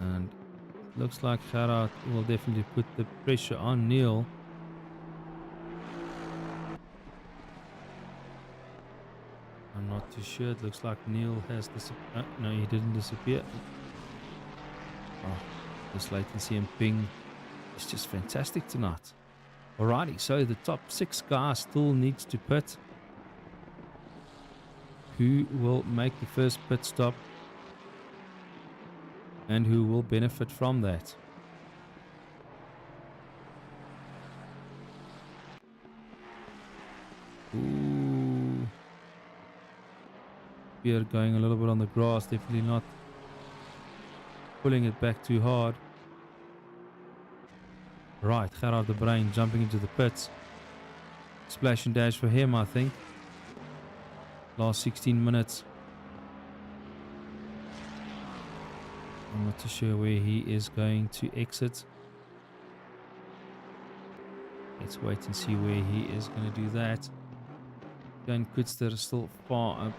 And looks like Gerard will definitely put the pressure on Neil. I'm not too sure. It looks like Neil has disappeared. No, he didn't disappear. Oh, this latency and ping is just fantastic tonight. Alrighty, so the top 6 guys still needs to pit. Who will make the first pit stop? And who will benefit from that? Ooh. Pierre going a little bit on the grass, definitely not pulling it back too hard. Right, Gerard de Bruin jumping into the pits. Splash and dash for him, I think. Last 16 minutes. I'm not too sure where he is going to exit. Let's wait and see where he is going to do that. Glen Kutster is still far up,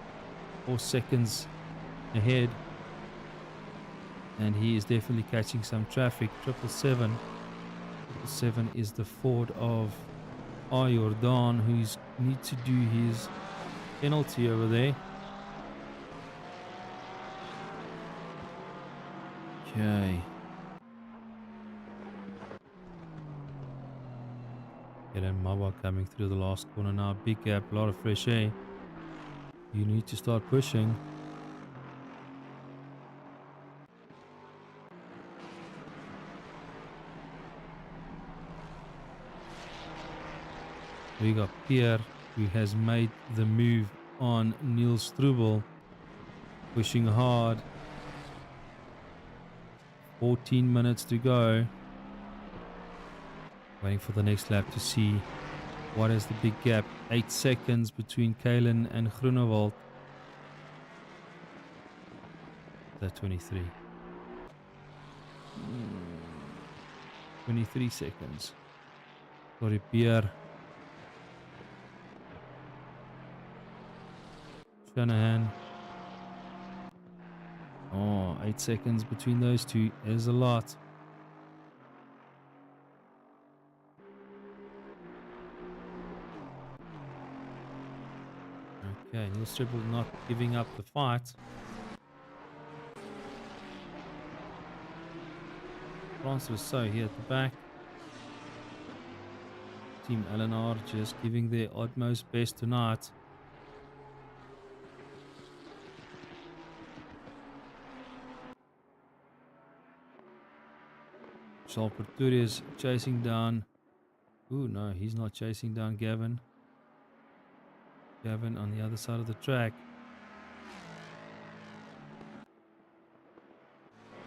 4 seconds ahead. And he is definitely catching some traffic. 777. 777 is the Ford of Jordan, who's need to do his penalty over there. Okay. Ellen Mawa coming through the last corner now. Big gap, a lot of fresh air. You need to start pushing. We got Pierre, who has made the move on Niels Struble. Pushing hard. 14 minutes to go. Waiting for the next lap to see what is the big gap. 8 seconds between Kalen and Groenewald. That 23. 23 seconds. Sorry, Pierre. Shanahan. Oh, 8 seconds between those two is a lot. Okay, Niels Struble not giving up the fight. France was so here at the back. Team LNR just giving their utmost best tonight. Charles Perturius chasing down. Ooh, no, he's not chasing down Gavin. Gavin on the other side of the track.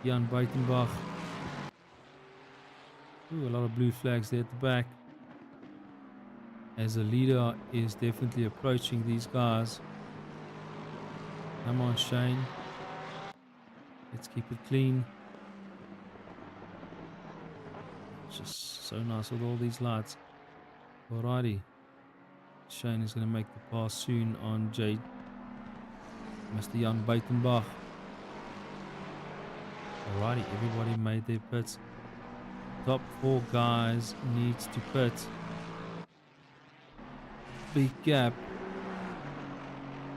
Jan Buitenbach. Ooh, a lot of blue flags there at the back. As a leader is definitely approaching these guys. Come on, Shane. Let's keep it clean. Just so nice with all these lights. Alrighty. Shane is going to make the pass soon on Mr. Jan Buitenbach. Alrighty, everybody made their pits. Top 4 guys needs to pit. Big gap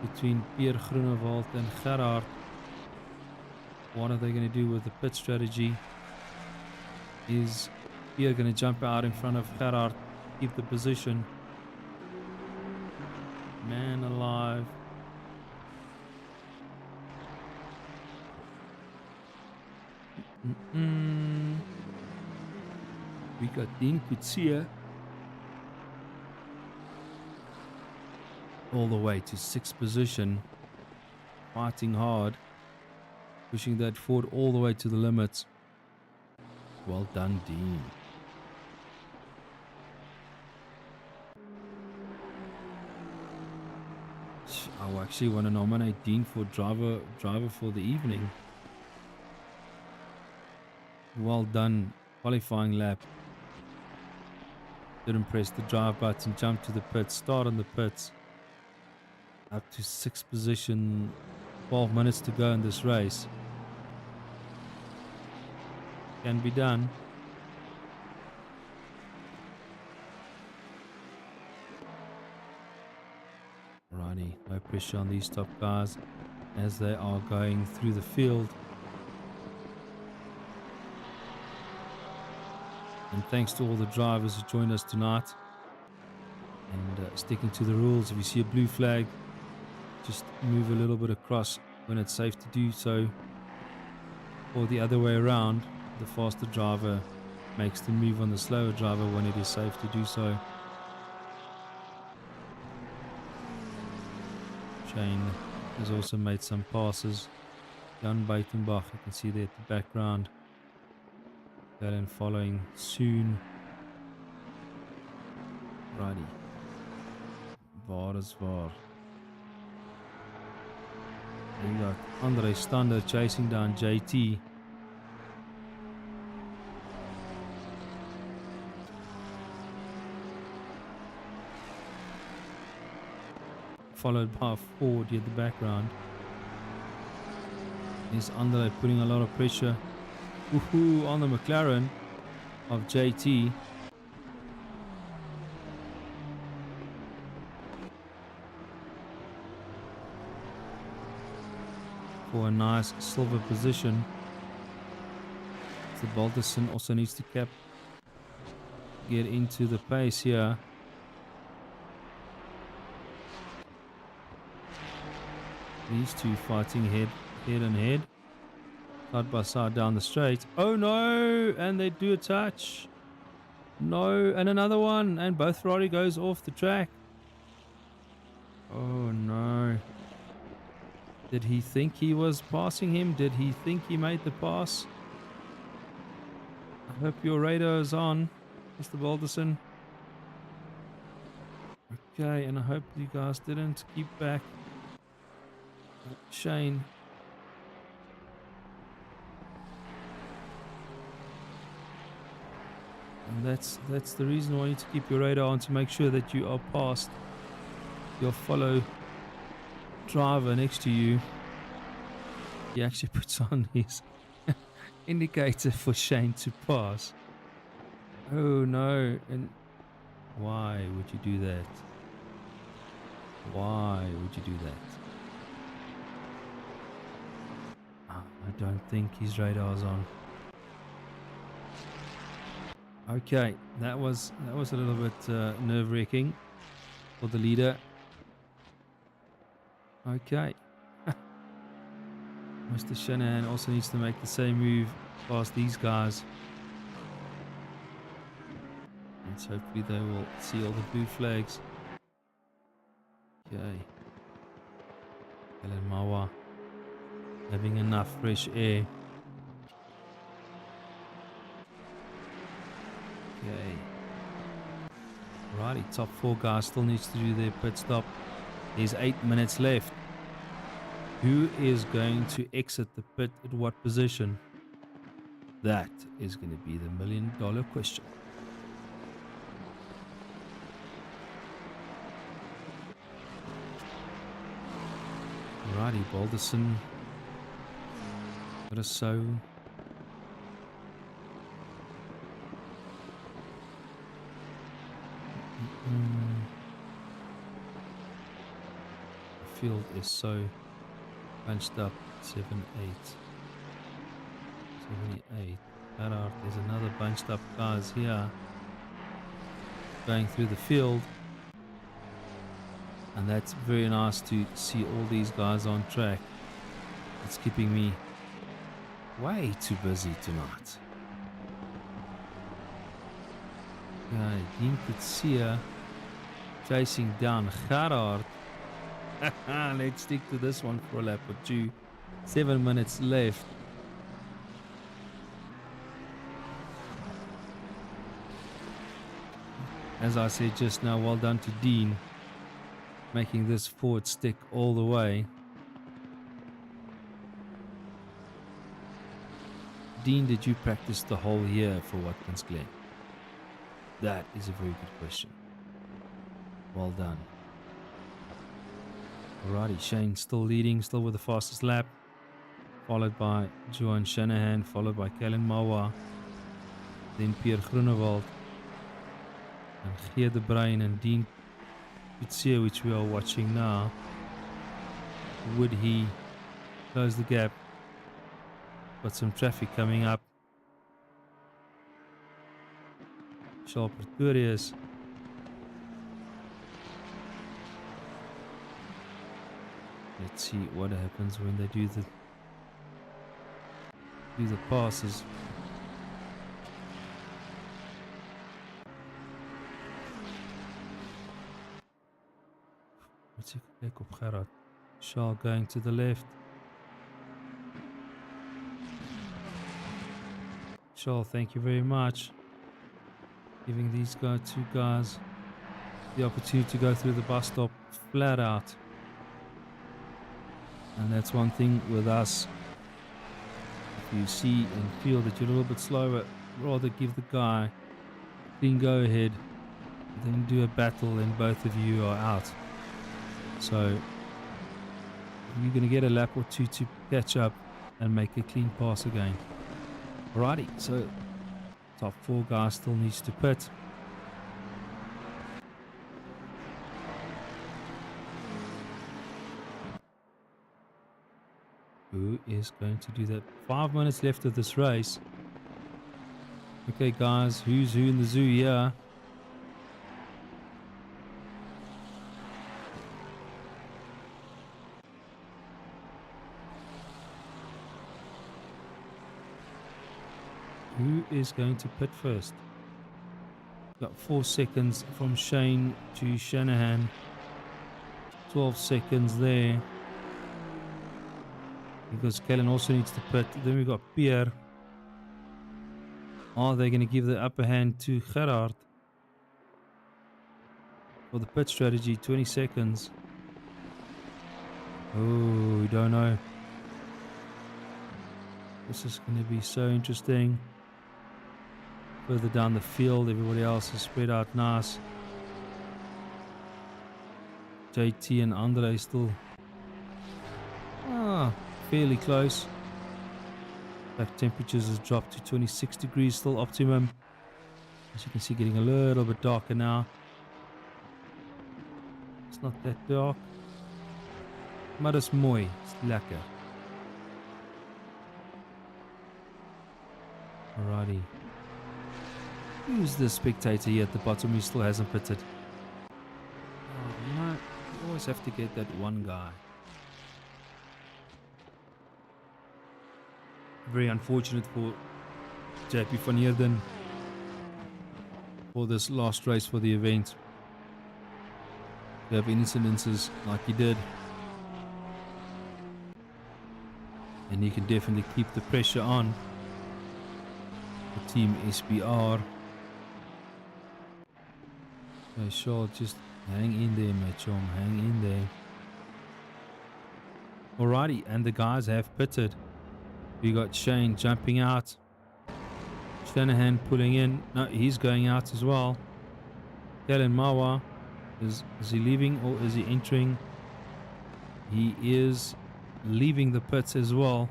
between Pierre Groenewald and Gerard. What are they going to do with the pit strategy? Is Pierre going to jump out in front of Gerard, keep the position? Man alive. We got Dean Kutsia all the way to 6th position, fighting hard, pushing that Ford all the way to the limits. Well done, Dean. I actually want to nominate Dean for driver for the evening. Well done, qualifying lap. Didn't press the drive button, jump to the pits, start on the pits. Up to 6th position, 12 minutes to go in this race. Can be done. Righty, no pressure on these top guys as they are going through the field. And thanks to all the drivers who joined us tonight. And sticking to the rules, if you see a blue flag, just move a little bit across when it's safe to do so. Or the other way around, the faster driver makes the move on the slower driver when it is safe to do so. Shane has also made some passes. Jan Buitenbach, you can see there at the background. Glen following soon. Righty. Waar is waar? We got Andre Stander chasing down JT. Followed by Ford in the background. Is Andre putting a lot of pressure on the McLaren of JT. For a nice silver position. So Balderson also needs to get into the pace here. These two fighting head and head. Side by side down the straight. Oh no! And they do a touch. No, and another one. And both Ferrari goes off the track. Oh no. Did he think he was passing him? Did he think he made the pass? I hope your radar is on, Mr. Balderson. Okay, and I hope you guys didn't keep back Shane. And that's the reason why you need to keep your radar on, to make sure that you are past your follow driver next to you. He actually puts on his indicator for Shane to pass. Oh no, and why would you do that? Why would you do that? I don't think his radar is on. Okay, that was a little bit nerve-wracking for the leader. Okay. Mr. Shanahan also needs to make the same move past these guys. And so hopefully they will see all the blue flags. Okay. Glen Mawa having enough fresh air. Okay. Righty, top 4 guys still needs to do their pit stop. There's 8 minutes left. Who is going to exit the pit at what position? That is going to be the $1 million question. Righty, Balderson. Got a sow. The field is so bunched up. 7, 8. 78. Gerard, there's another bunched up guys here going through the field. And that's very nice to see all these guys on track. It's keeping me way too busy tonight. Okay, Dean Kutsia chasing down Gerard. Let's stick to this one for a lap or two. 7 minutes left. As I said just now, well done to Dean, making this forward stick all the way. Dean, did you practice the whole year for Watkins Glen? That is a very good question. Well done. Alrighty, Shane still leading, still with the fastest lap. Followed by Johan Shanahan, followed by Kellen Mawa. Then Pierre Groenewald. And Geer de Bruin and Dean Kutsia, which we are watching now. Would he close the gap? Got some traffic coming up. Charles Pretorius. Let's see what happens when they do the passes. Let's check op Gerard. Charles going to the left. Charles, thank you very much. Giving these two guys the opportunity to go through the bus stop flat out. And that's one thing with us. If you see and feel that you're a little bit slower, rather give the guy a clean go ahead than do a battle and both of you are out. So you're going to get a lap or two to catch up and make a clean pass again. Alrighty, so top 4 guys still needs to pit. Who is going to do that? 5 minutes left of this race. Okay guys, who's who in the zoo here? Who is going to pit first? Got 4 seconds from Shane to Shanahan. 12 seconds there. Because Kellen also needs to pit. Then we've got Pierre. Are they going to give the upper hand to Gerard? For the pit strategy, 20 seconds. Oh, we don't know. This is going to be so interesting. Further down the field, everybody else is spread out nice. JT and Andre still fairly close. Back temperatures has dropped to 26 degrees, still optimum. As you can see, getting a little bit darker now. It's not that dark. Maar is mooi, it's lekker. Alrighty. Who's the spectator here at the bottom who still hasn't pitted? Oh, you know, you always have to get that one guy. Very unfortunate for JP van Heerden for this last race for the event. You have incidences like he did, and he can definitely keep the pressure on the team SBR. Okay, sure, just hang in there, my chum, hang in there. Alrighty, and the guys have pitted. We got Shane jumping out. Shanahan pulling in. No, he's going out as well. Kellen Mawa. Is he leaving or is he entering? He is leaving the pits as well.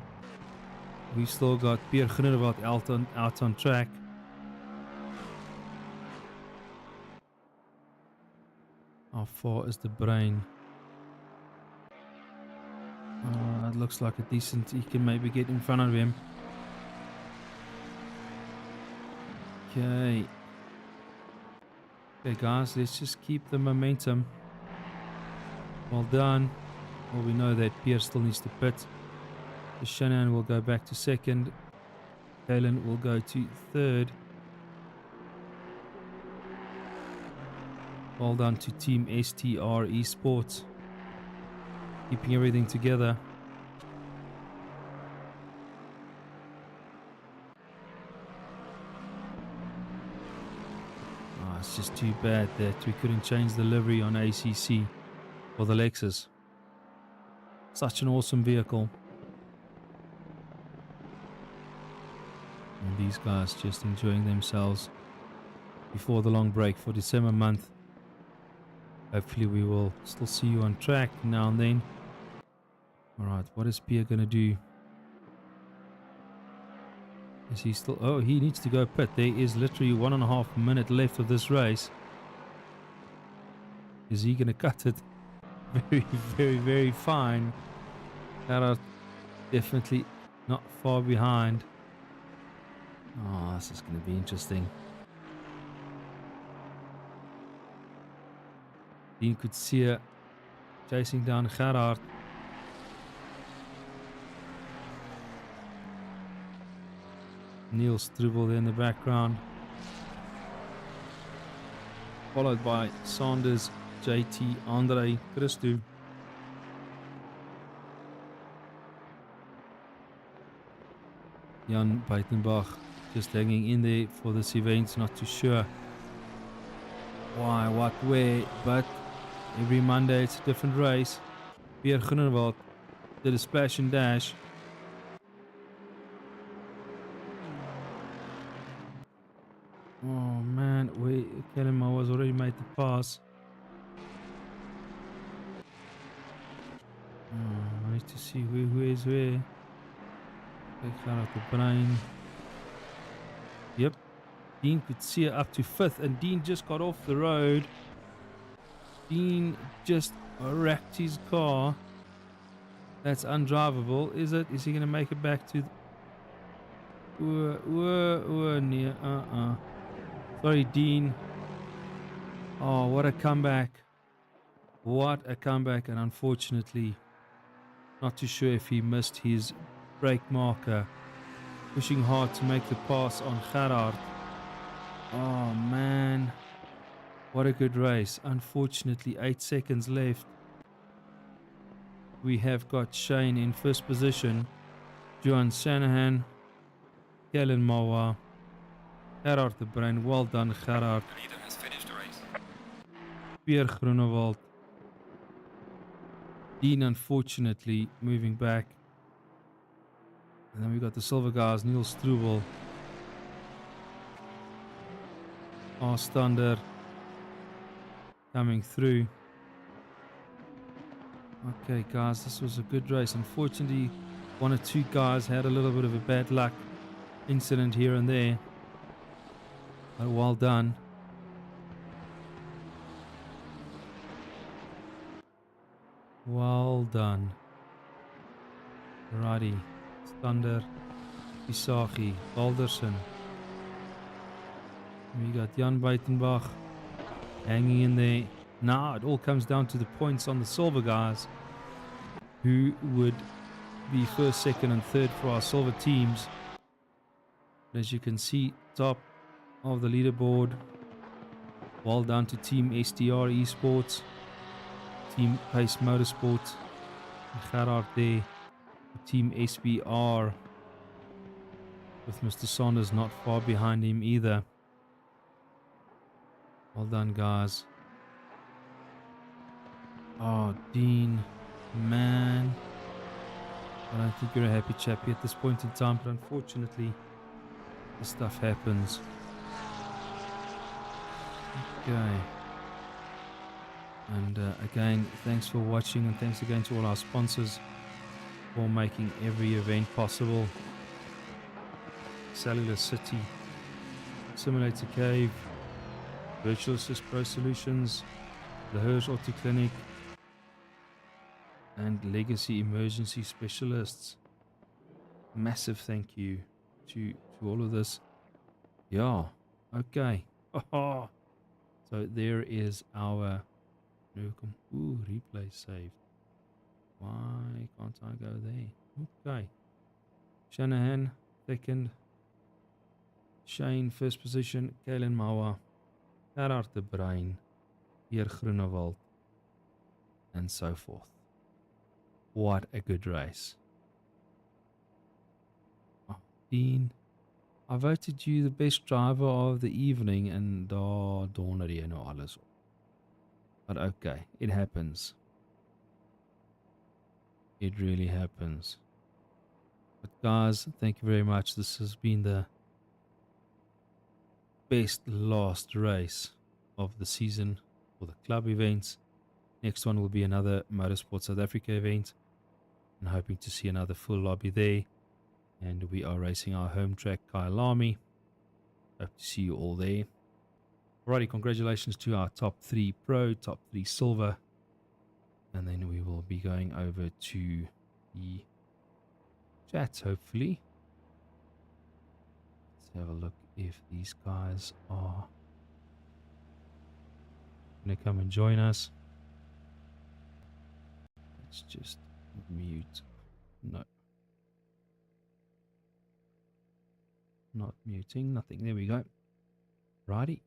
We've still got Pierre Groenewald out on track. How far is the brain? It looks like a decent, he can maybe get in front of him. Okay. Okay, guys, let's just keep the momentum. Well done. Well, we know that Pierre still needs to pit. So Shannon will go back to second. Galen will go to third. Well done to Team STR Esports. Keeping everything together. Oh, it's just too bad that we couldn't change the livery on ACC for the Lexus. Such an awesome vehicle. And these guys just enjoying themselves before the long break for December month. Hopefully we will still see you on track now and then. Alright, what is Pierre going to do? Is he still... Oh, he needs to go pit. There is literally 1.5 minutes left of this race. Is he going to cut it? Very, very, very fine. Gerard definitely not far behind. Oh, this is going to be interesting. Dean could see chasing down Gerard. Neil Struble there in the background. Followed by Sanders, JT, Andre, Christou. Jan Buitenbach just hanging in there for this event, not too sure why, what, where, but every Monday it's a different race. Pierre Groenewald did a splash and dash. Oh man, Kellerman was already made the pass. Oh, I need to see who is where. Take out the brain. Yep. Dean could see her up to 5th, and Dean just got off the road. Dean just wrecked his car. That's undrivable, is it? Is he going to make it back to... near. Sorry, Dean. Oh, what a comeback. What a comeback. And unfortunately, not too sure if he missed his brake marker. Pushing hard to make the pass on Gerard. Oh, man. What a good race. Unfortunately, 8 seconds left. We have got Shane in first position. Johan Shanahan. Kellen Mawa. Gerard de Bruin. Well done, Gerard. The leader has finished the race. Pierre Groenewald. Dean, unfortunately, moving back. And then we got the silver guys, Neil Struble. Arstander coming through. Okay, guys, this was a good race. Unfortunately, 1 or 2 guys had a little bit of a bad luck incident here and there. But well done. Well done. Righty. Stander, Isagi, Balderson. We got Jan Buitenbach hanging in there. Now it all comes down to the points on the silver guys, who would be first, second and third for our silver teams. As you can see, top of the leaderboard. Well done to Team STR Esports, Team Pace Motorsport, Gerard there. Team SBR, with Mr. Saunders not far behind him either. Well done, guys. Oh, Dean, man. I don't think you're a happy chappy at this point in time, but unfortunately, this stuff happens. Okay. And again, thanks for watching, and thanks again to all our sponsors for making every event possible. Cellular City, Simulator Cave, Virtual Assist Pro Solutions, the Hirsch Auto Clinic, and Legacy Emergency Specialists. Massive thank you to all of this. Yeah, Okay. Oh, so there is our replay saved. Why can't I go there? Okay. Shanahan, second. Shane, first position. Kalen Mawa. Gerard de Bruin. Heer Groenewald. And so forth. What a good race. Oh, Dean, I voted you the best driver of the evening and donder jy nou alles op. But okay, it happens. It really happens. But guys, thank you very much. This has been the best last race of the season for the club events. Next one will be another Motorsport South Africa event. And hoping to see another full lobby there. And we are racing our home track, Kyalami. Hope to see you all there. Alrighty, congratulations to our top 3 pro, top 3 silver. And then we will be going over to the chat, hopefully. Let's have a look if these guys are going to come and join us. Let's just mute. No. Not muting, nothing. There we go. Righty.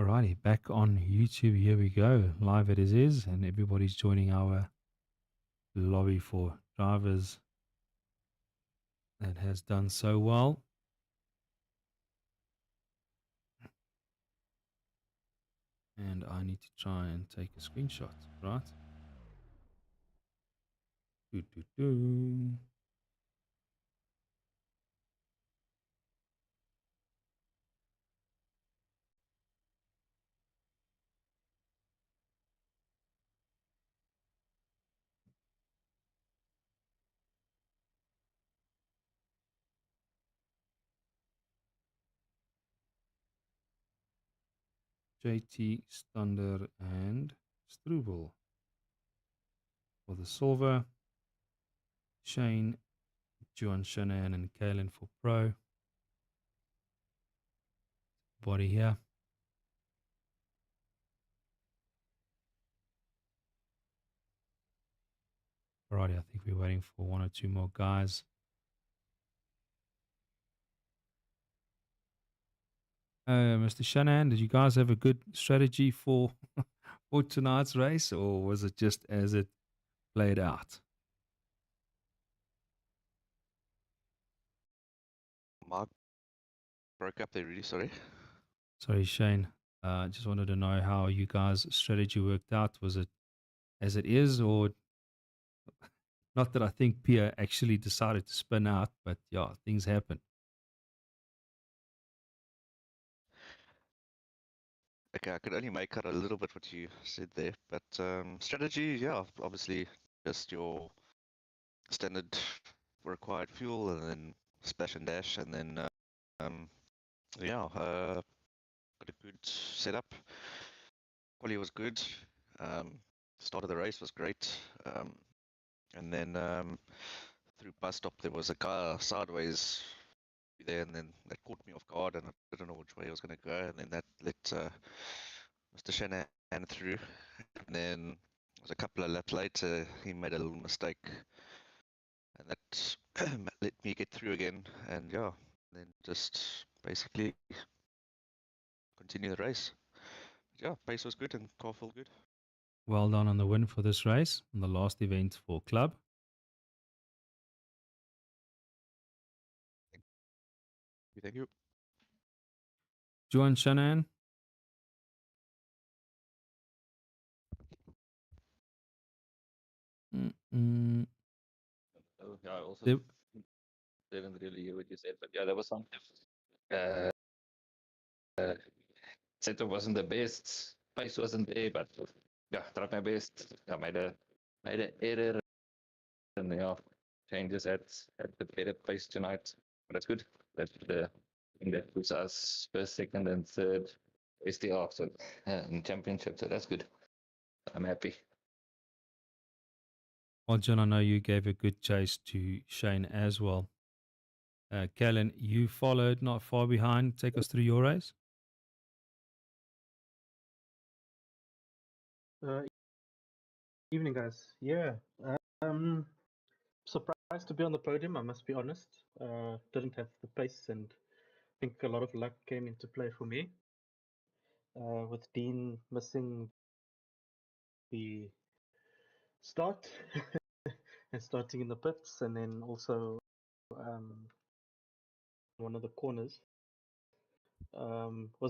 Alrighty, back on YouTube. Here we go. Live it is, and everybody's joining our lobby for drivers that has done so well. And I need to try and take a screenshot, right? Doo, doo, doo. JT, Stander, and Struble for the silver. Shane, John Shanahan, and Kalen for pro. Body here. Alrighty, I think we're waiting for one or two more guys. Mr. Shanahan, did you guys have a good strategy for for tonight's race, or was it just as it played out? Mark broke up there, really sorry. Sorry, Shane. Just wanted to know how you guys' strategy worked out. Was it as it is, or not that I think Pia actually decided to spin out, but yeah, things happen. Okay, I could only make out a little bit what you said there, but strategy, yeah, obviously just your standard required fuel and then splash and dash, and then yeah, got a good setup. Quali was good. Start of the race was great, and then through bus stop there was a car sideways there, and then that caught me off guard, and I didn't know which way I was going to go, and then that let Mr. Shanahan through, and then it was a couple of laps later he made a little mistake, and that let me get through again, and yeah, then just basically continue the race. Yeah, pace was good and car felt good. Well done on the win for this race, on the last event for club. Thank you. Joan Shannon. Mm-mm. Oh, yeah, I also There- didn't really hear what you said, but yeah, there was some. Assetto wasn't the best, pace wasn't there, but yeah, tried my best. I made an error, and yeah, changes at the better pace tonight. But that's good. That's the thing that puts us first, second, and third SDR, so in championship. So that's good. I'm happy. Well, John, I know you gave a good chase to Shane as well. Glen, you followed not far behind. Take us through your race. Evening, guys. Yeah, um, surprised to be on the podium. I must be honest. Didn't have the pace, and I think a lot of luck came into play for me. With Dean missing the start and starting in the pits, and then also one of the corners. Was